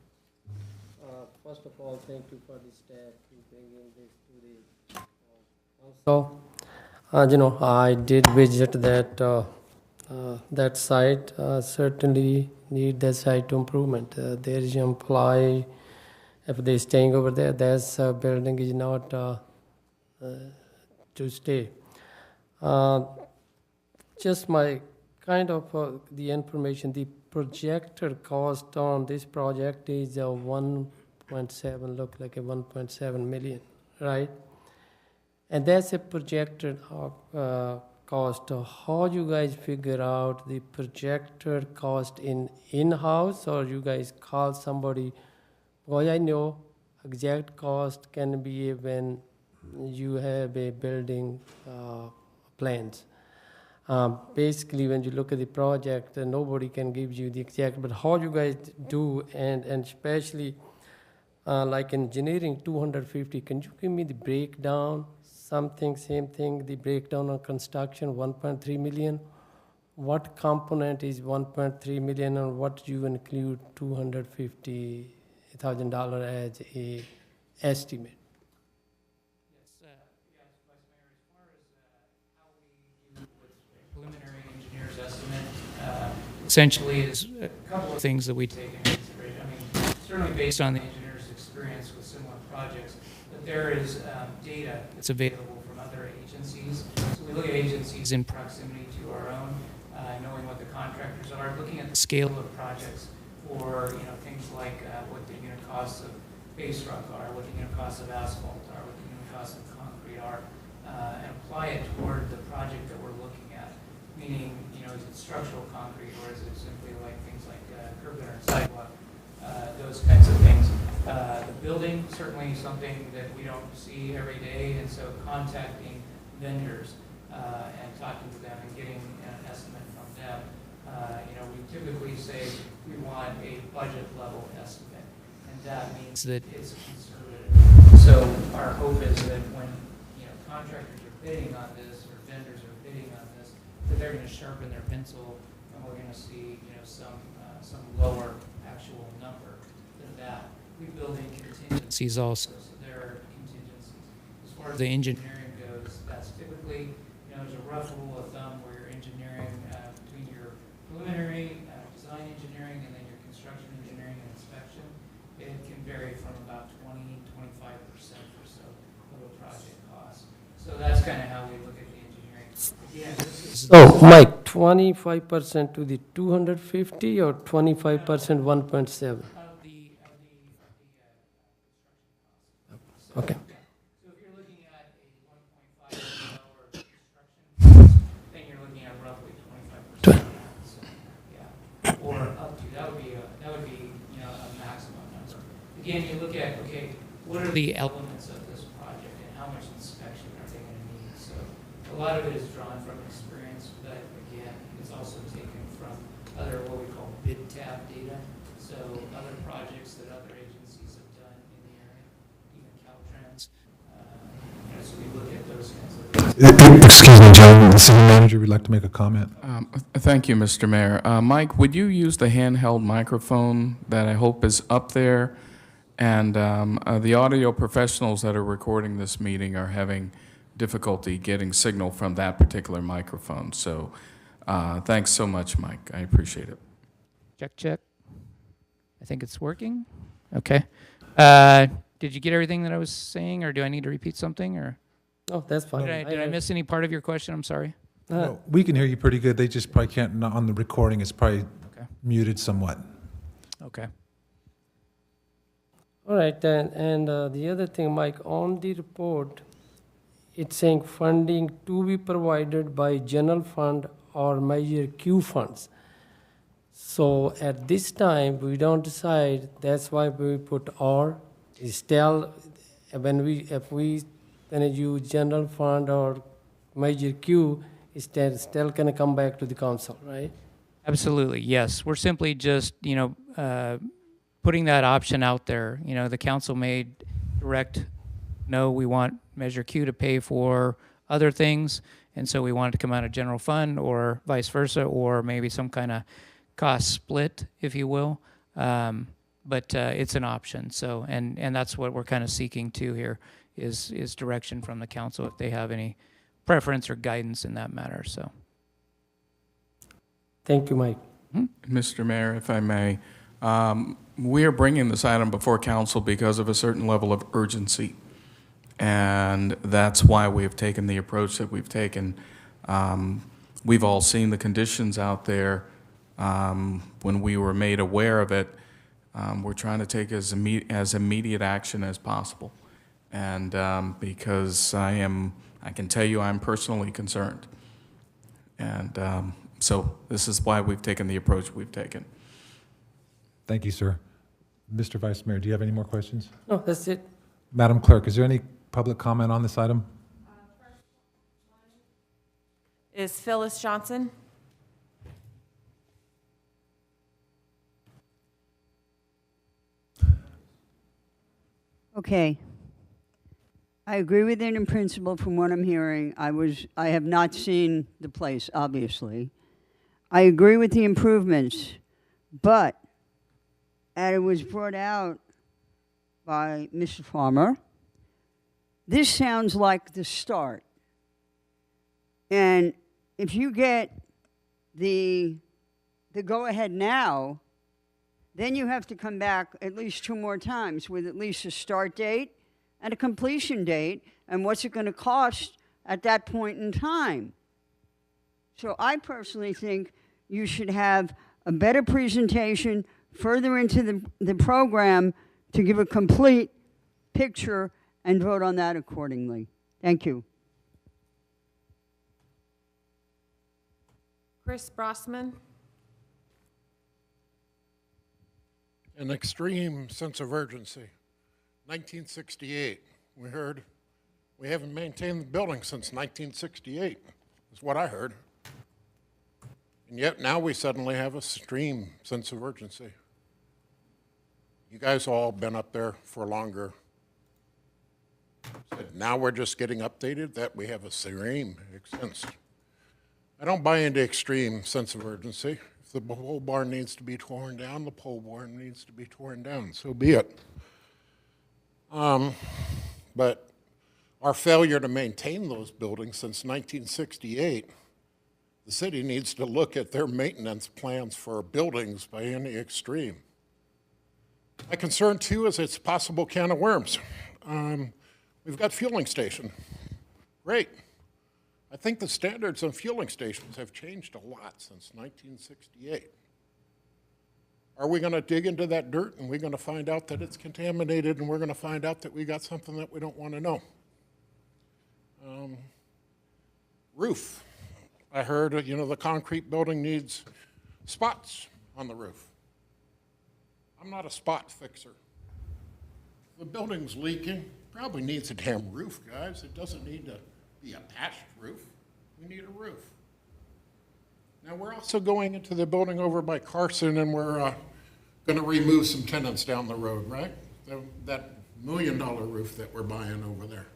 First of all, thank you for the staff to bringing this to the council. You know, I did visit that site. Certainly need that site to improvement. There is an employee, if they're staying over there, that building is not to stay. Just my kind of the information, the projected cost on this project is 1.7, look like a 1.7 million, right? And that's a projected cost. How you guys figure out the projected cost in-house, or you guys call somebody? Well, I know exact cost can be when you have a building plans. Basically, when you look at the project, nobody can give you the exact, but how you guys do, and especially like engineering 250, can you give me the breakdown? Something, same thing, the breakdown on construction 1.3 million. what component is 1.3 million and what you include $250,000 as a estimate? Preliminary engineer's estimate essentially is a couple of things that we take into consideration. I mean, certainly based on the engineer's experience with similar projects, but there is data that's available from other agencies. So we look at agencies in proximity to our own, knowing what the contractors are, looking at the scale of projects for things like what the unit costs of base rock are, what the unit costs of asphalt are, what the unit costs of concrete are, and apply it toward the project that we're looking at. Meaning, is it structural concrete or is it simply like things like curb gutter and sidewalk, those kinds of things. The building, certainly something that we don't see every day, and so contacting vendors and talking to them and getting an estimate from them. We typically say we want a budget level estimate, and that means that it's conservative. So our hope is that when contractors are bidding on this or vendors are bidding on this, that they're going to sharpen their pencil, and we're going to see some lower actual number than that. We build in contingencies also, so there are contingencies. As far as the engineering goes, that's typically there's a rough rule of thumb where you're engineering between your preliminary design engineering and then your construction engineering and inspection. It can vary from about 20-25% or so of a project cost. So that's kind of how we look at the engineering. Again, this is So, Mike, 25% to the 250 or 25% 1.7? Okay. So if you're looking at a $1.5 million construction cost, then you're looking at roughly 25%. So, yeah, or up to that would be a maximum number. Again, you look at what are the elements of this project and how much inspection are they going to need? So a lot of it is drawn from experience, but again, it's also taken from other what we call bid tab data. So other projects that other agencies have done in the area, even Caltrans. So we look at those kinds of things. Excuse me, gentlemen, the city manager would like to make a comment. Thank you, Mr. Mayor. Mike, would you use the handheld microphone that I hope is up there? And the audio professionals that are recording this meeting are having difficulty getting signal from that particular microphone. So thanks so much, Mike. I appreciate it. Check, check. I think it's working. Okay. Did you get everything that I was saying, or do I need to repeat something? Or Oh, that's fine. did I miss any part of your question? I'm sorry. No, we can hear you pretty good. They just probably can't, not on the recording, it's probably Okay. muted somewhat. Okay. All right, and the other thing, Mike, on the report, it's saying funding to be provided by general fund or Measure Q funds. So at this time, we don't decide, that's why we put or. Is still, if we gonna use general fund or Measure Q, it's still gonna come back to the council, right? Absolutely, yes. We're simply just, putting that option out there. The council may direct, no, we want Measure Q to pay for other things, and so we want it to come out of general fund, or vice versa, or maybe some kind of cost split, if you will. But it's an option. So, and that's what we're kind of seeking to here is direction from the council if they have any preference or guidance in that matter. So, Thank you, Mike. Mr. Mayor, if I may, we are bringing this item before council because of a certain level of urgency. And that's why we've taken the approach that we've taken. We've all seen the conditions out there. When we were made aware of it, we're trying to take as immediate action as possible. And because I can tell you I'm personally concerned. And so this is why we've taken the approach we've taken. Thank you, sir. Mr. Vice Mayor, do you have any more questions? No, that's it. Madam Clerk, is there any public comment on this item? Is Phyllis Johnson? Okay. I agree with it in principle from what I'm hearing. I have not seen the place, obviously. I agree with the improvements, but, and it was brought out by Mr. Farmer, this sounds like the start. And if you get the go-ahead now, then you have to come back at least 2 more times with at least a start date and a completion date, and what's it going to cost at that point in time. So I personally think you should have a better presentation further into the program to give a complete picture and vote on that accordingly. Thank you. Chris Brossman. An extreme sense of urgency. 1968, we heard we haven't maintained the building since 1968, is what I heard. And yet now we suddenly have a extreme sense of urgency. You guys all been up there for longer. Said now we're just getting updated that we have a extreme sense. I don't buy into extreme sense of urgency. If the pole barn needs to be torn down, the pole barn needs to be torn down. So be it. But our failure to maintain those buildings since 1968, the city needs to look at their maintenance plans for buildings by any extreme. My concern too is it's a possible can of worms. We've got fueling station. Great. I think the standards on fueling stations have changed a lot since 1968. Are we going to dig into that dirt and we're going to find out that it's contaminated and we're going to find out that we got something that we don't want to know? Roof. I heard, the concrete building needs spots on the roof. I'm not a spot fixer. The building's leaking, probably needs a damn roof, guys. It doesn't need to be a patched roof. We need a roof. Now, we're also going into the building over by Carson, and we're going to remove some tenants down the road, right? That $1 million roof that we're buying over there.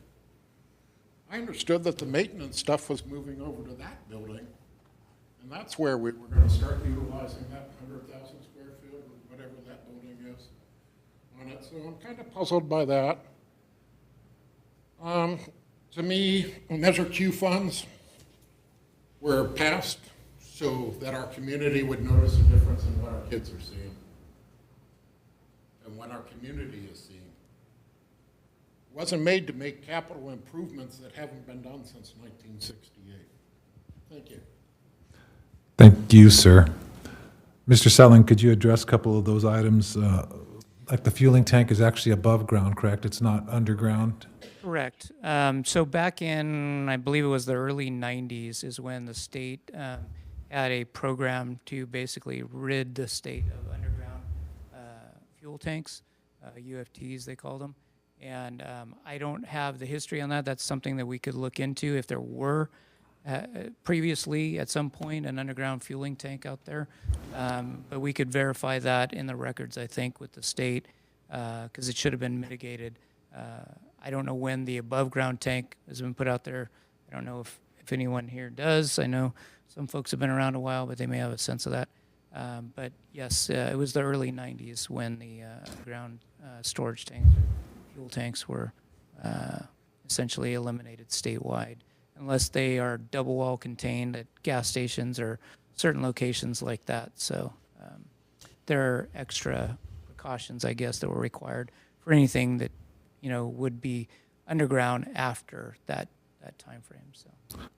I understood that the maintenance stuff was moving over to that building, and that's where we were going to start utilizing that 100,000 square feet, or whatever that building is on it. So I'm kind of puzzled by that. To me, Measure Q funds were passed so that our community would notice a difference in what our kids are seeing and what our community is seeing. It wasn't made to make capital improvements that haven't been done since 1968. Thank you. Thank you, sir. Mr. Selling, could you address a couple of those items? Like the fueling tank is actually above ground, correct? It's not underground? Correct. So back in, I believe it was the early 90s is when the state had a program to basically rid the state of underground fuel tanks, UFTs they called them. And I don't have the history on that. That's something that we could look into if there were previously at some point an underground fueling tank out there. But we could verify that in the records, I think, with the state because it should have been mitigated. I don't know when the above ground tank has been put out there. I don't know if anyone here does. I know some folks have been around a while, but they may have a sense of that. But yes, it was the early 90s when the underground storage tanks, fuel tanks were essentially eliminated statewide, unless they are double wall contained at gas stations or certain locations like that. So there are extra precautions, I guess, that were required for anything that would be underground after that time frame. So.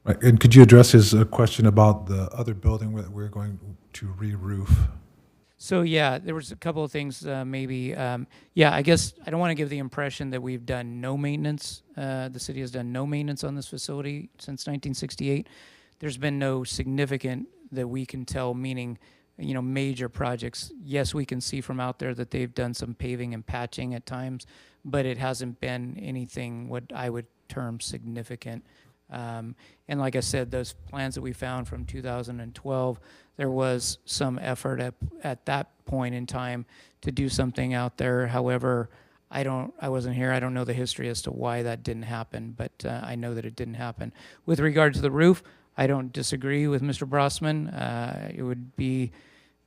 Right. And could you address his question about the other building that we're going to re-roof? So yeah, there was a couple of things maybe. I guess I don't want to give the impression that we've done no maintenance. The city has done no maintenance on this facility since 1968. There's been no significant that we can tell, meaning major projects. Yes, we can see from out there that they've done some paving and patching at times, but it hasn't been anything what I would term significant. And like I said, those plans that we found from 2012, there was some effort at that point in time to do something out there. However, I wasn't here. I don't know the history as to why that didn't happen, but I know that it didn't happen. With regard to the roof, I don't disagree with Mr. Brossman. It would be,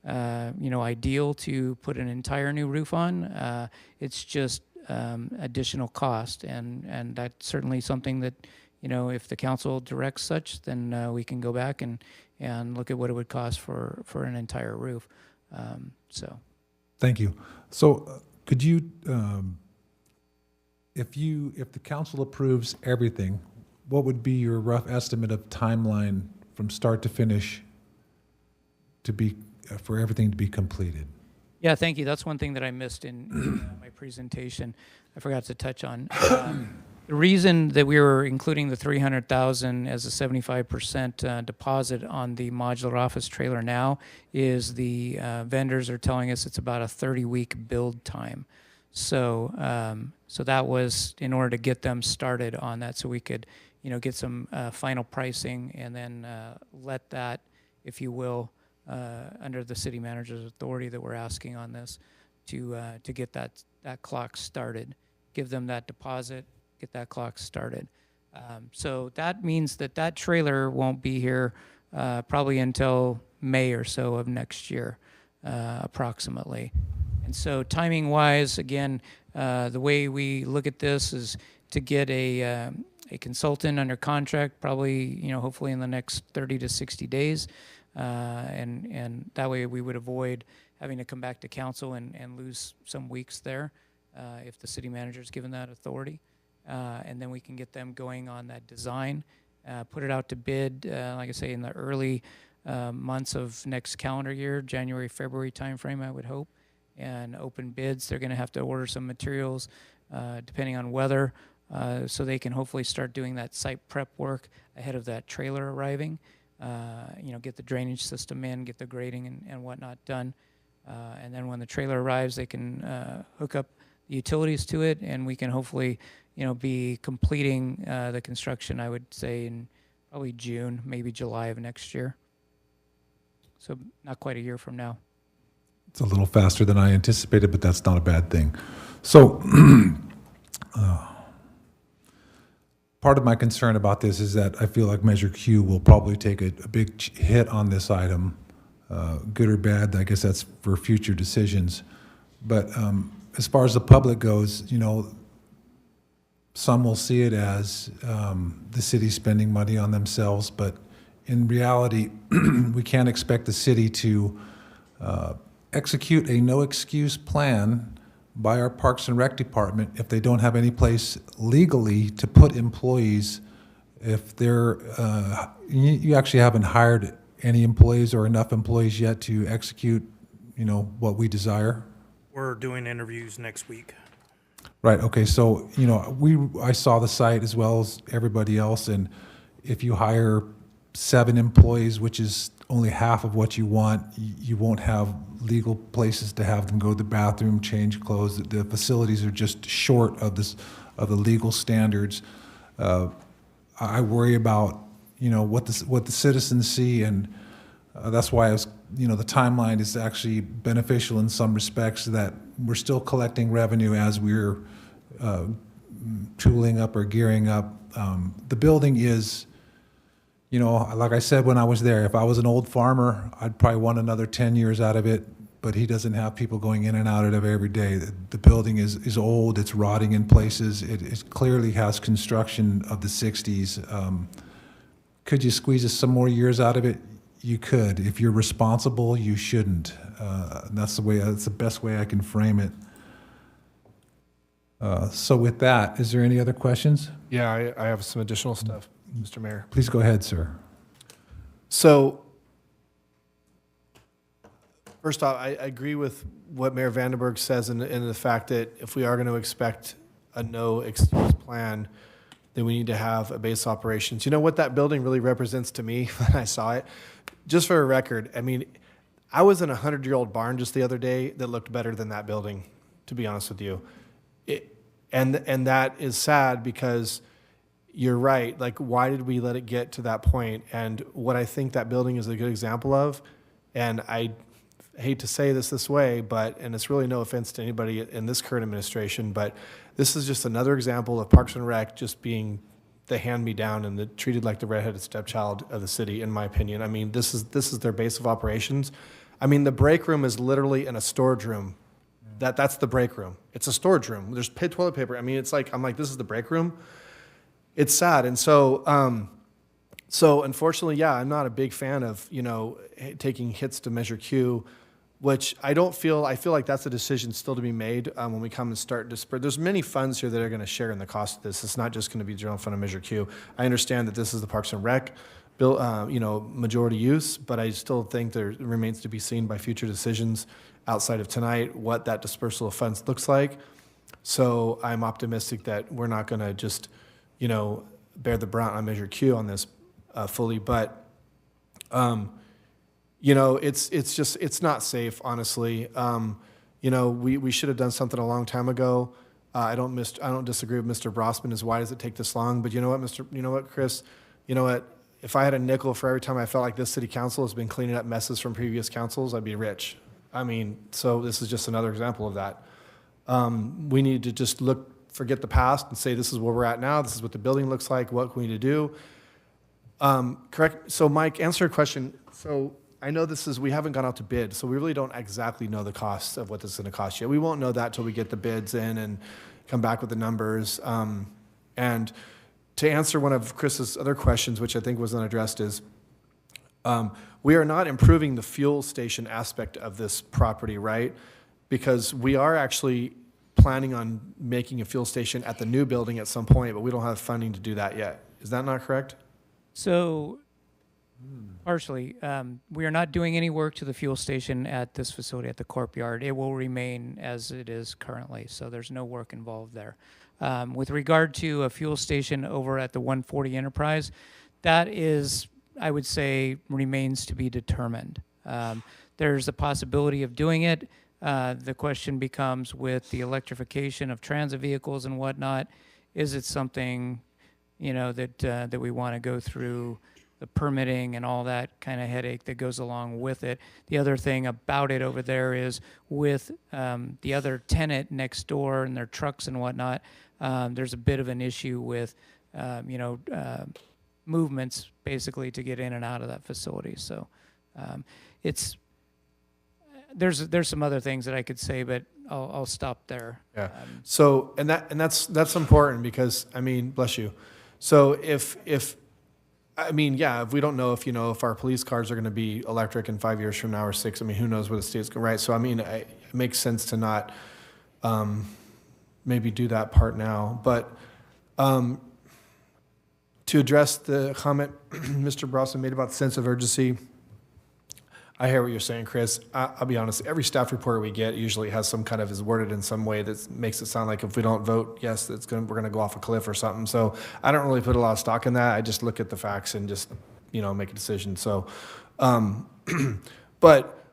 ideal to put an entire new roof on. It's just additional cost, and that's certainly something that, if the council directs such, then we can go back and look at what it would cost for an entire roof. Thank you. So could you, if the council approves everything, what would be your rough estimate of timeline from start to finish to be, for everything to be completed? Yeah, thank you. That's one thing that I missed in my presentation. I forgot to touch on. The reason that we were including the $300,000 as a 75% deposit on the modular office trailer now is the vendors are telling us it's about a 30-week build time. So that was in order to get them started on that, so we could, get some final pricing and then let that, if you will, under the city manager's authority that we're asking on this, to get that clock started, give them that deposit, get that clock started. So that means that trailer won't be here probably until May or so of next year, approximately. And so timing-wise, again, the way we look at this is to get a consultant under contract, probably, hopefully in the next 30 to 60 days. And that way we would avoid having to come back to council and lose some weeks there if the city manager's given that authority. And then we can get them going on that design, put it out to bid, like I say, in the early months of next calendar year, January, February timeframe, I would hope, and open bids. They're going to have to order some materials depending on weather, so they can hopefully start doing that site prep work ahead of that trailer arriving. Get the drainage system in, get the grading and whatnot done. And then when the trailer arrives, they can hook up the utilities to it, and we can hopefully, be completing the construction, I would say, in probably June, maybe July of next year. So not quite a year from now. It's a little faster than I anticipated, but that's not a bad thing. So part of my concern about this is that I feel like Measure Q will probably take a big hit on this item, good or bad. I guess that's for future decisions. But as far as the public goes, some will see it as the city spending money on themselves, but in reality, we can't expect the city to execute a no-excuse plan by our Parks and Rec department if they don't have any place legally to put employees. If they're, you actually haven't hired any employees or enough employees yet to execute, what we desire. We're doing interviews next week. Right, okay, so, I saw the site as well as everybody else, and if you hire 7 employees, which is only half of what you want, you won't have legal places to have them go to the bathroom, change clothes. The facilities are just short of the legal standards. I worry about, what the citizens see, and that's why the timeline is actually beneficial in some respects, that we're still collecting revenue as we're tooling up or gearing up. The building is, like I said when I was there, if I was an old farmer, I'd probably want another 10 years out of it, but he doesn't have people going in and out of it every day. The building is old, it's rotting in places, it clearly has construction of the 60s. Could you squeeze some more years out of it? You could. If you're responsible, you shouldn't. That's the best way I can frame it. So with that, is there any other questions? Yeah, I have some additional stuff, Mr. Mayor. Please go ahead, sir. So, first off, I agree with what Mayor Vandenberg says in the fact that if we are going to expect a no excuse plan, then we need to have a base operations. You know what that building really represents to me when I saw it? Just for a record, I was in a 100-year-old barn just the other day that looked better than that building, to be honest with you. And that is sad because you're right. Like, why did we let it get to that point? And what I think that building is a good example of, and I hate to say this way, and it's really no offense to anybody in this current administration, but this is just another example of Parks and Rec just being the hand-me-down and treated like the redheaded stepchild of the city, in my opinion. I mean, this is their base of operations. I mean, the break room is literally in a storage room. That's the break room. It's a storage room. There's toilet paper. I mean, it's like, I'm like, this is the break room. It's sad. And so, so unfortunately, yeah, I'm not a big fan of, taking hits to Measure Q, which I feel like that's a decision still to be made when we come and start to there's many funds here that are going to share in the cost of this. It's not just going to be general fund and Measure Q. I understand that this is the Parks and Rec bill, majority use, but I still think there remains to be seen by future decisions outside of tonight what that dispersal of funds looks like. So I'm optimistic that we're not going to just, bear the brunt on Measure Q on this fully, but it's not safe, honestly. We should have done something a long time ago. I don't disagree with Mr. Brossman as why does it take this long, but you know what, Chris, if I had a nickel for every time I felt like this city council has been cleaning up messes from previous councils, I'd be rich. I mean, so this is just another example of that. We need to just forget the past and say, this is where we're at now. This is what the building looks like. What can we need to do? Correct. So Mike, answer your question. So I know we haven't gone out to bid, so we really don't exactly know the costs of what this is going to cost yet. We won't know that till we get the bids in and come back with the numbers. And to answer one of Chris's other questions, which I think was unaddressed, is we are not improving the fuel station aspect of this property, right? Because we are actually planning on making a fuel station at the new building at some point, but we don't have funding to do that yet. Is that not correct? So, partially, we are not doing any work to the fuel station at this facility at the Corp Yard. It will remain as it is currently, so there's no work involved there. With regard to a fuel station over at the 140 Enterprise, that is, I would say, remains to be determined. There's a possibility of doing it. The question becomes with the electrification of transit vehicles and whatnot, is it something, that we want to go through the permitting and all that kind of headache that goes along with it. The other thing about it over there is with the other tenant next door and their trucks and whatnot, there's a bit of an issue with, movements basically to get in and out of that facility. So there's some other things that I could say, but I'll stop there. Yeah. So that's important because bless you. So if we don't know if our police cars are going to be electric in 5 years from now or 6, who knows where the state's going, right? So it makes sense to not maybe do that part now. But to address the comment Mr. Brosnan made about sense of urgency, I hear what you're saying, Chris. I'll be honest. Every staff report we get usually has some kind of is worded in some way that makes it sound like if we don't vote yes, we're going to go off a cliff or something. So I don't really put a lot of stock in that. I just look at the facts and just make a decision. So, but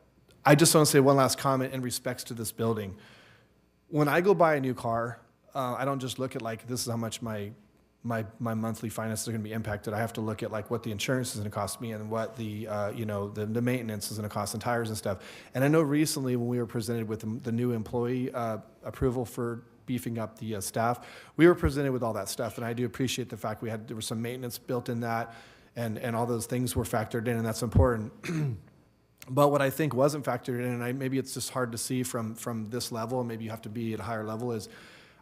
I just want to say one last comment in respects to this building. When I go buy a new car, I don't just look at this is how much my monthly finances are going to be impacted. I have to look at what the insurance is going to cost me and what the the maintenance is going to cost and tires and stuff. And I know recently when we were presented with the new employee approval for beefing up the staff, we were presented with all that stuff. And I do appreciate the fact there was some maintenance built in that, and all those things were factored in, and that's important. But what I think wasn't factored in, and maybe it's just hard to see from this level, and maybe you have to be at a higher level, is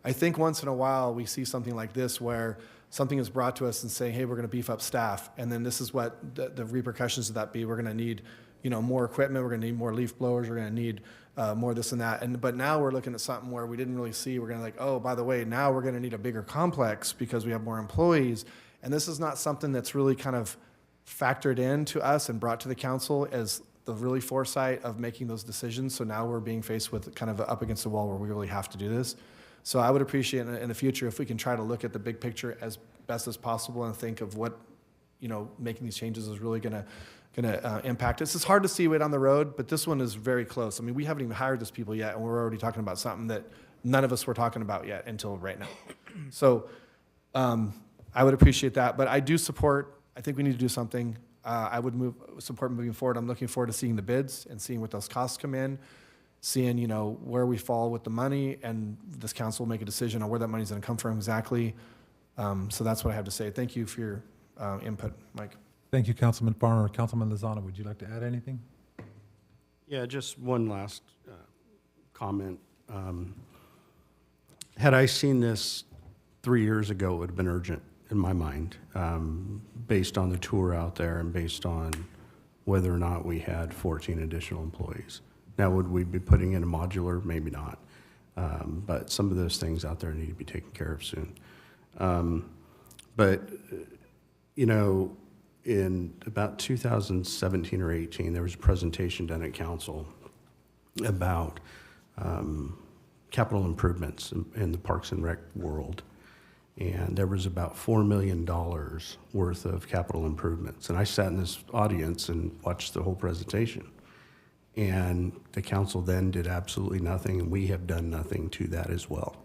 I think once in a while we see something like this where something is brought to us and saying, hey, we're going to beef up staff. And then this is what the repercussions of that be. We're going to need, more equipment. We're going to need more leaf blowers. We're going to need more this and that. But now we're looking at something where we didn't really see. We're going to oh, by the way, now we're going to need a bigger complex because we have more employees. And this is not something that's really kind of factored in to us and brought to the council as the really foresight of making those decisions. So now we're being faced with kind of up against the wall where we really have to do this. So I would appreciate in the future if we can try to look at the big picture as best as possible and think of what, making these changes is really going to impact us. It's hard to see way down the road, but this one is very close. We haven't even hired these people yet, and we're already talking about something that none of us were talking about yet until right now. So I would appreciate that, but I do support. I think we need to do something. I would support moving forward. I'm looking forward to seeing the bids and seeing what those costs come in. Seeing, where we fall with the money, and this council will make a decision on where that money's going to come from exactly. So that's what I have to say. Thank you for your input, Mike. Thank you, Councilman Farmer. Councilman Lozano, would you like to add anything? Yeah, just one last comment. Had I seen this 3 years ago, it would have been urgent in my mind, based on the tour out there and based on whether or not we had 14 additional employees. Now, would we be putting in a modular? Maybe not. But some of those things out there need to be taken care of soon. But, you know, in about 2017 or 18, there was a presentation done at council about capital improvements in the Parks and Rec world. And there was about $4 million worth of capital improvements. And I sat in this audience and watched the whole presentation. And the council then did absolutely nothing, and we have done nothing to that as well.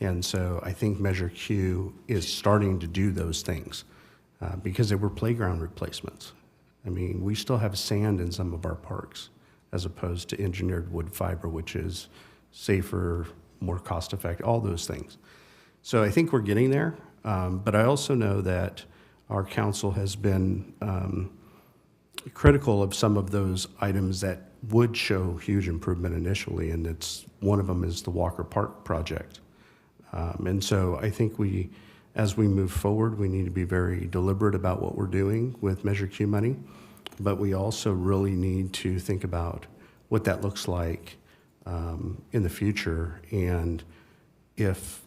And so I think Measure Q is starting to do those things because they were playground replacements. I mean, we still have sand in some of our parks as opposed to engineered wood fiber, which is safer, more cost-effective, all those things. So I think we're getting there, but I also know that our council has been critical of some of those items that would show huge improvement initially, and one of them is the Walker Park project. And so I think as we move forward, we need to be very deliberate about what we're doing with Measure Q money, but we also really need to think about what that looks like in the future, and if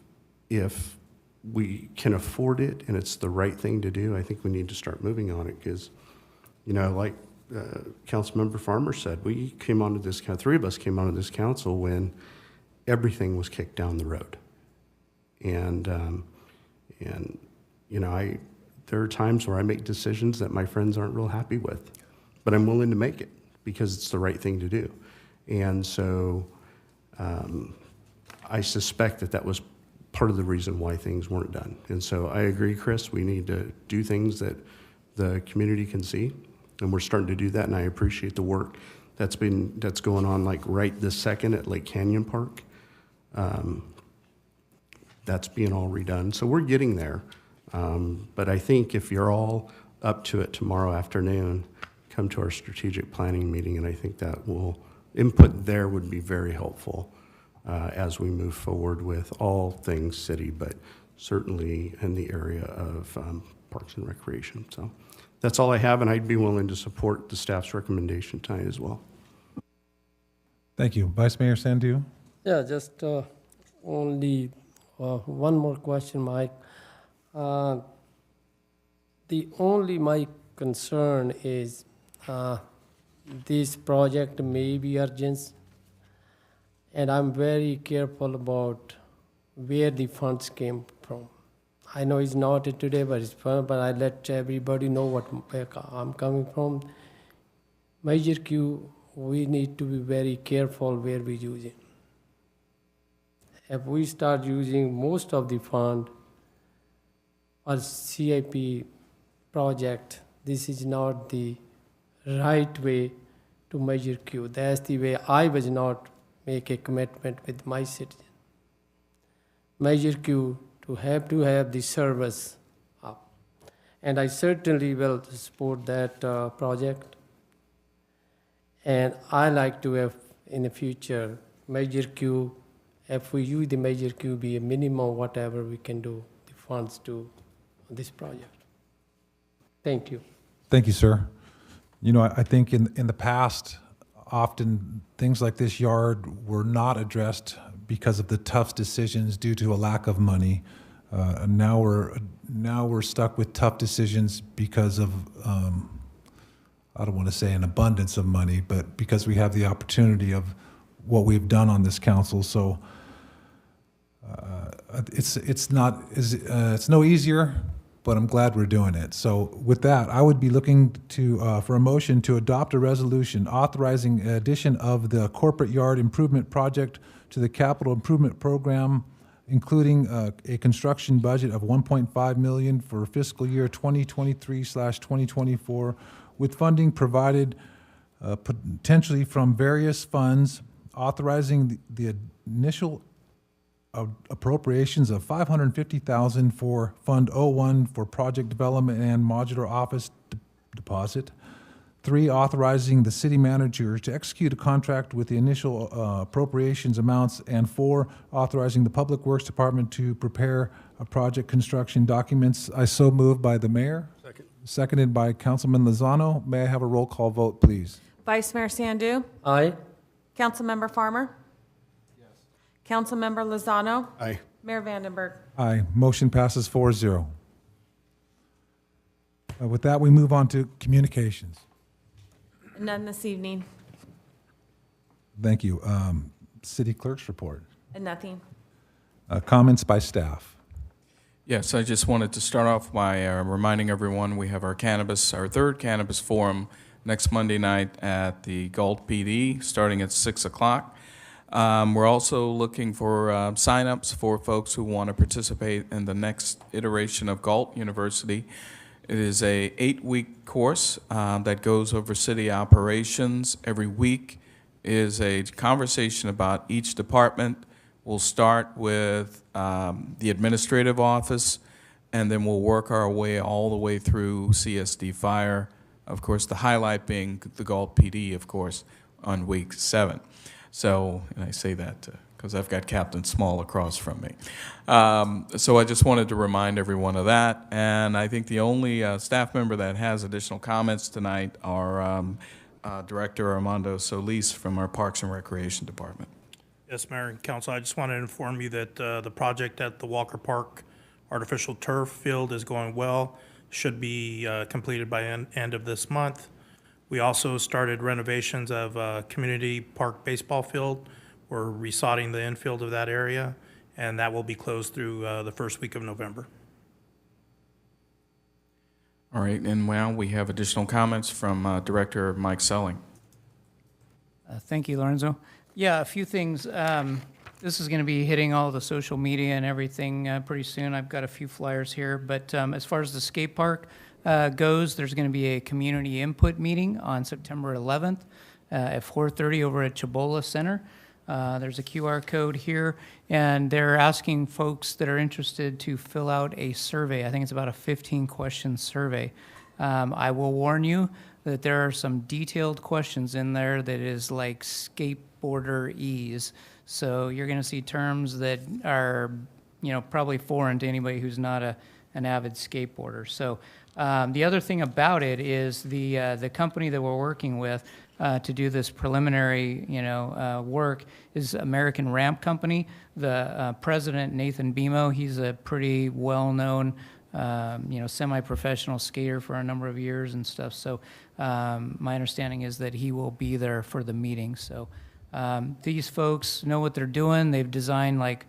we can afford it and it's the right thing to do, I think we need to start moving on it because, you know, like Councilmember Farmer said, we came onto this, three of us came onto this council when everything was kicked down the road. And you know, there are times where I make decisions that my friends aren't real happy with, but I'm willing to make it because it's the right thing to do. And so I suspect that was part of the reason why things weren't done. And so I agree, Chris, we need to do things that the community can see, and we're starting to do that, and I appreciate the work that's going on like right this second at Lake Canyon Park. That's being all redone. So we're getting there. But I think if you're all up to it tomorrow afternoon, come to our strategic planning meeting, and I think that input there would be very helpful as we move forward with all things city, but certainly in the area of Parks and Recreation. So that's all I have, and I'd be willing to support the staff's recommendation tonight as well. Thank you. Vice Mayor Sandu? Yeah, just only one more question, Mike. The only my concern is this project may be urgent, and I'm very careful about where the funds came from. I know it's not today, but it's fun, but I let everybody know where I'm coming from. Measure Q, we need to be very careful where we use it. If we start using most of the fund or CIP project, this is not the right way to Measure Q. That's the way I was not make a commitment with my citizen. Measure Q to have the service up. And I certainly will support that project. And I like to have in the future Measure Q, if we use the Measure Q, be a minimum whatever we can do, the funds to this project. Thank you. Thank you, sir. You know, I think in the past, often things like this yard were not addressed because of the tough decisions due to a lack of money. And now we're stuck with tough decisions because of I don't want to say an abundance of money, but because we have the opportunity of what we've done on this council. So it's no easier, but I'm glad we're doing it. So with that, I would be looking for a motion to adopt a resolution authorizing addition of the corporate yard improvement project to the capital improvement program, including a construction budget of $1.5 million for fiscal year 2023/2024, with funding provided potentially from various funds, authorizing the initial appropriations of $550,000 for Fund 01 for project development and modular office deposit. 3, authorizing the city manager to execute a contract with the initial appropriations amounts. And 4, authorizing the Public Works Department to prepare a project construction documents. I so moved by the mayor. Second. Seconded by Councilman Lozano. May I have a roll call vote, please? Vice Mayor Sandu? Aye. Councilmember Farmer? Yes. Councilmember Lozano? Aye. Mayor Vandenberg? Aye. Motion passes 4-0. With that, we move on to communications. None this evening. Thank you. City Clerk's report. And nothing. Comments by staff. Yes, I just wanted to start off by reminding everyone we have our third cannabis forum next Monday night at the Galt PD, starting at 6 o'clock. We're also looking for signups for folks who want to participate in the next iteration of Galt University. It is a 8-week course that goes over city operations. Every week is a conversation about each department. We'll start with the administrative office, and then we'll work our way all the way through CSD Fire. Of course, the highlight being the Galt PD, of course, on week 7. So, and I say that because I've got Captain Small across from me. So I just wanted to remind everyone of that. And I think the only staff member that has additional comments tonight are Director Armando Solis from our Parks and Recreation Department. Yes, Mayor and Council, I just want to inform you that the project at the Walker Park artificial turf field is going well. Should be completed by end of this month. We also started renovations of Community Park baseball field. We're resodding the infield of that area, and that will be closed through the first week of November. All right, and now we have additional comments from Director Mike Selling. Thank you, Lorenzo. Yeah, a few things. This is going to be hitting all the social media and everything pretty soon. I've got a few flyers here, but as far as the skate park goes, there's going to be a community input meeting on September 11th at 4:30 over at Chabola Center. There's a QR code here, and they're asking folks that are interested to fill out a survey. I think it's about a 15-question survey. I will warn you that there are some detailed questions in there that is like skateboarder ease. So you're going to see terms that are, probably foreign to anybody who's not an avid skateboarder. So the other thing about it is the company that we're working with to do this preliminary, work is American Ramp Company. The president, Nathan Bemo, he's a pretty well-known, semi-professional skater for a number of years and stuff. So my understanding is that he will be there for the meeting. So these folks know what they're doing. They've designed like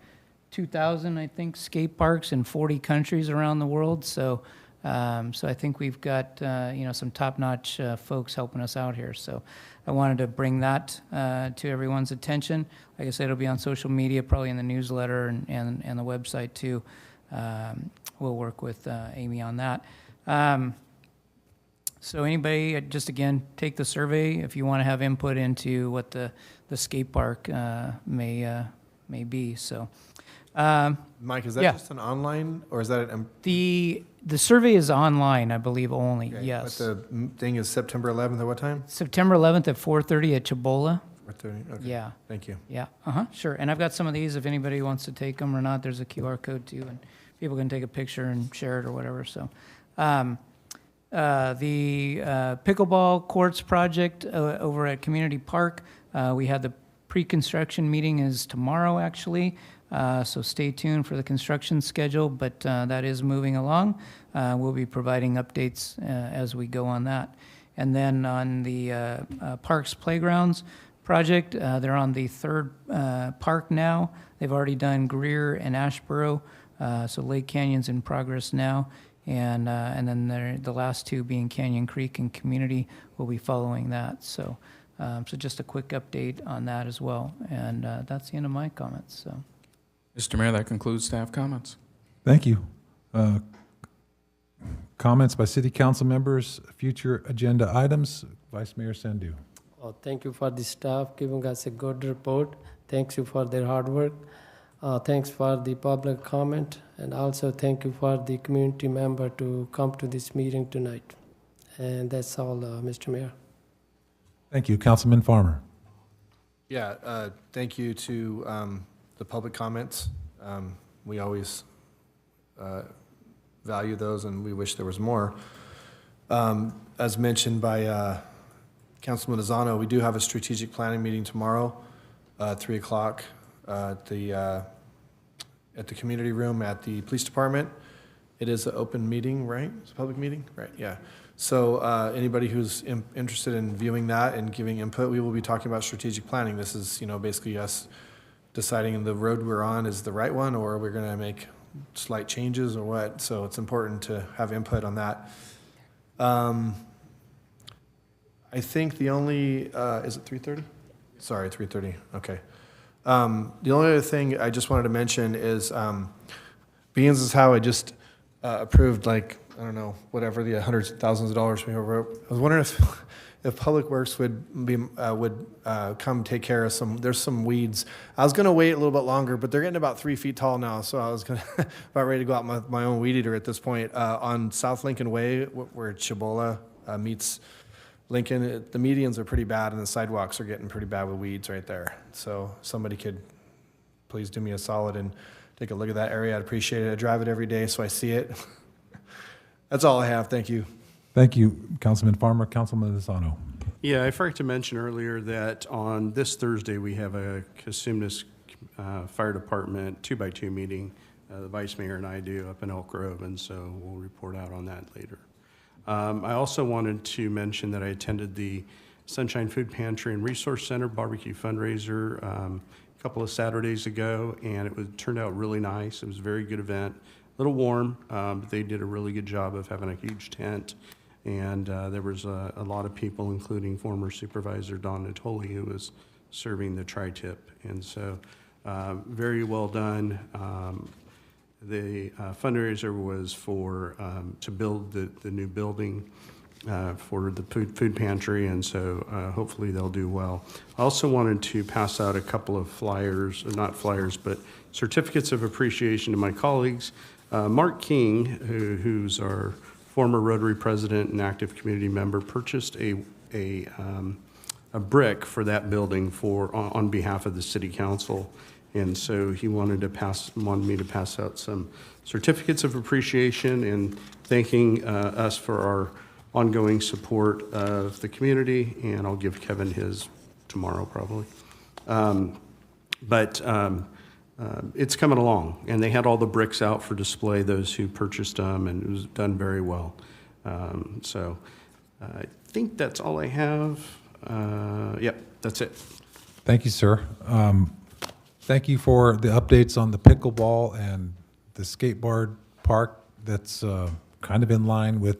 2,000, I think, skate parks in 40 countries around the world. So I think we've got, some top-notch folks helping us out here. So I wanted to bring that to everyone's attention. Like I said, it'll be on social media, probably in the newsletter and the website too. We'll work with Amy on that. So anybody, just again, take the survey if you want to have input into what the skate park may be. So. Mike, is that yeah. just an online, or is that an? The survey is online, I believe, only, Okay, yes. But the thing is September 11th at what time? September 11th at 4:30 at Chabola. 4:30, okay. Yeah. Thank you. Yeah, sure. And I've got some of these if anybody wants to take them or not. There's a QR code too, and people can take a picture and share it or whatever, so. The pickleball courts project over at Community Park, we had the pre-construction meeting is tomorrow, actually. So stay tuned for the construction schedule, but that is moving along. We'll be providing updates as we go on that. And then on the Parks Playgrounds project, they're on the third park now. They've already done Greer and Ashboro, so Lake Canyon's in progress now. And then the last two being Canyon Creek and Community will be following that. So just a quick update on that as well. And that's the end of my comments, so. Mr. Mayor, that concludes staff comments. Thank you. Comments by city council members, future agenda items. Vice Mayor Sandu. Thank you for the staff giving us a good report. Thanks you for their hard work. Thanks for the public comment, and also thank you for the community member to come to this meeting tonight. And that's all, Mr. Mayor. Thank you. Councilman Farmer. Yeah, thank you to the public comments. We always value those, and we wish there was more. As mentioned by Councilman Lozano, we do have a strategic planning meeting tomorrow, 3 o'clock at the community room at the police department. It is an open meeting, right? It's a public meeting, right? Yeah. So anybody who's interested in viewing that and giving input, we will be talking about strategic planning. This is, basically us deciding the road we're on is the right one, or we're going to make slight changes or what. So it's important to have input on that. I think the only, is it 3:30? Sorry, 3:30, okay. The only other thing I just wanted to mention is, being as how I just approved, like, I don't know, whatever the hundreds of thousands of dollars we wrote, I was wondering if Public Works would come take care of there's some weeds. I was gonna wait a little bit longer, but they're getting about 3 feet tall now, so I was about ready to go out my own weed eater at this point. On South Lincoln Way, where Chibola meets Lincoln, the medians are pretty bad, and the sidewalks are getting pretty bad with weeds right there. So somebody could please do me a solid and take a look at that area. I'd appreciate it. I drive it every day, so I see it. That's all I have. Thank you. Thank you, Councilman Farmer. Councilman Lozano. Yeah, I forgot to mention earlier that on this Thursday, we have a Cosumnes Fire Department 2x2 meeting. The Vice Mayor and I do up in Elk Grove, and so we'll report out on that later. I also wanted to mention that I attended the Sunshine Food Pantry and Resource Center barbecue fundraiser a couple of Saturdays ago, and turned out really nice. It was a very good event. A little warm, but they did a really good job of having a huge tent. And there was a lot of people, including former Supervisor Don Natoli, who was serving the tri-tip. And so very well done. The fundraiser was to build the new building for the food pantry, and so hopefully they'll do well. I also wanted to pass out a couple of flyers, not flyers, but certificates of appreciation to my colleagues. Mark King, who's our former Rotary president and active community member, purchased a brick for that building on behalf of the city council. And so he wanted me to pass out some certificates of appreciation and thanking us for our ongoing support of the community. And I'll give Kevin his tomorrow probably. But it's coming along, and they had all the bricks out for display, those who purchased them, and it was done very well. So I think that's all I have. Yep, that's it. Thank you, sir. Thank you for the updates on the pickleball and the skateboard park. That's kind of in line with,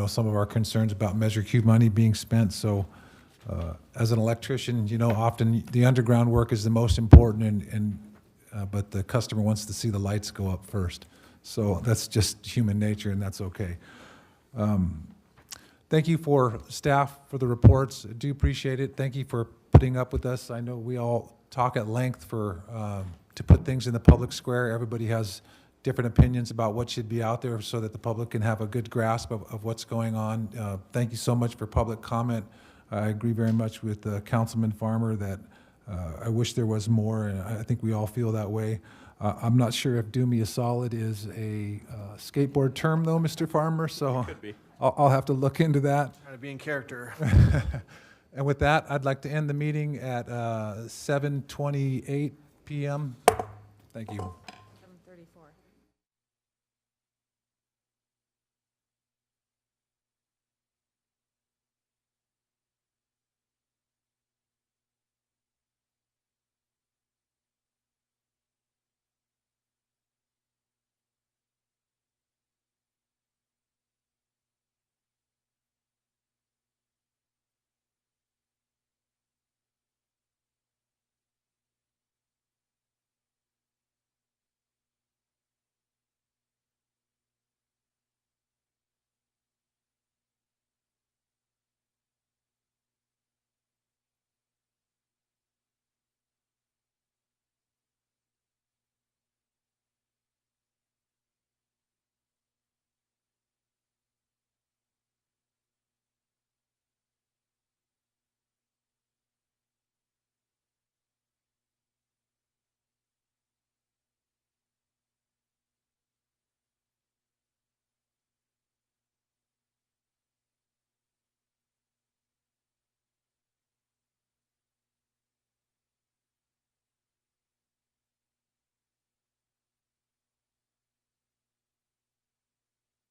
some of our concerns about Measure Q money being spent. So as an electrician, often the underground work is the most important, but the customer wants to see the lights go up first. So that's just human nature, and that's okay. Thank you for staff for the reports. I do appreciate it. Thank you for putting up with us. I know we all talk at length to put things in the public square. Everybody has different opinions about what should be out there so that the public can have a good grasp of what's going on. Thank you so much for public comment. I agree very much with Councilman Farmer that I wish there was more, and I think we all feel that way. I'm not sure if do me a solid is a skateboard term though, Mr. Farmer, so Could be. I'll have to look into that. Trying to be in character. And with that, I'd like to end the meeting at 7:28 p.m. Thank you.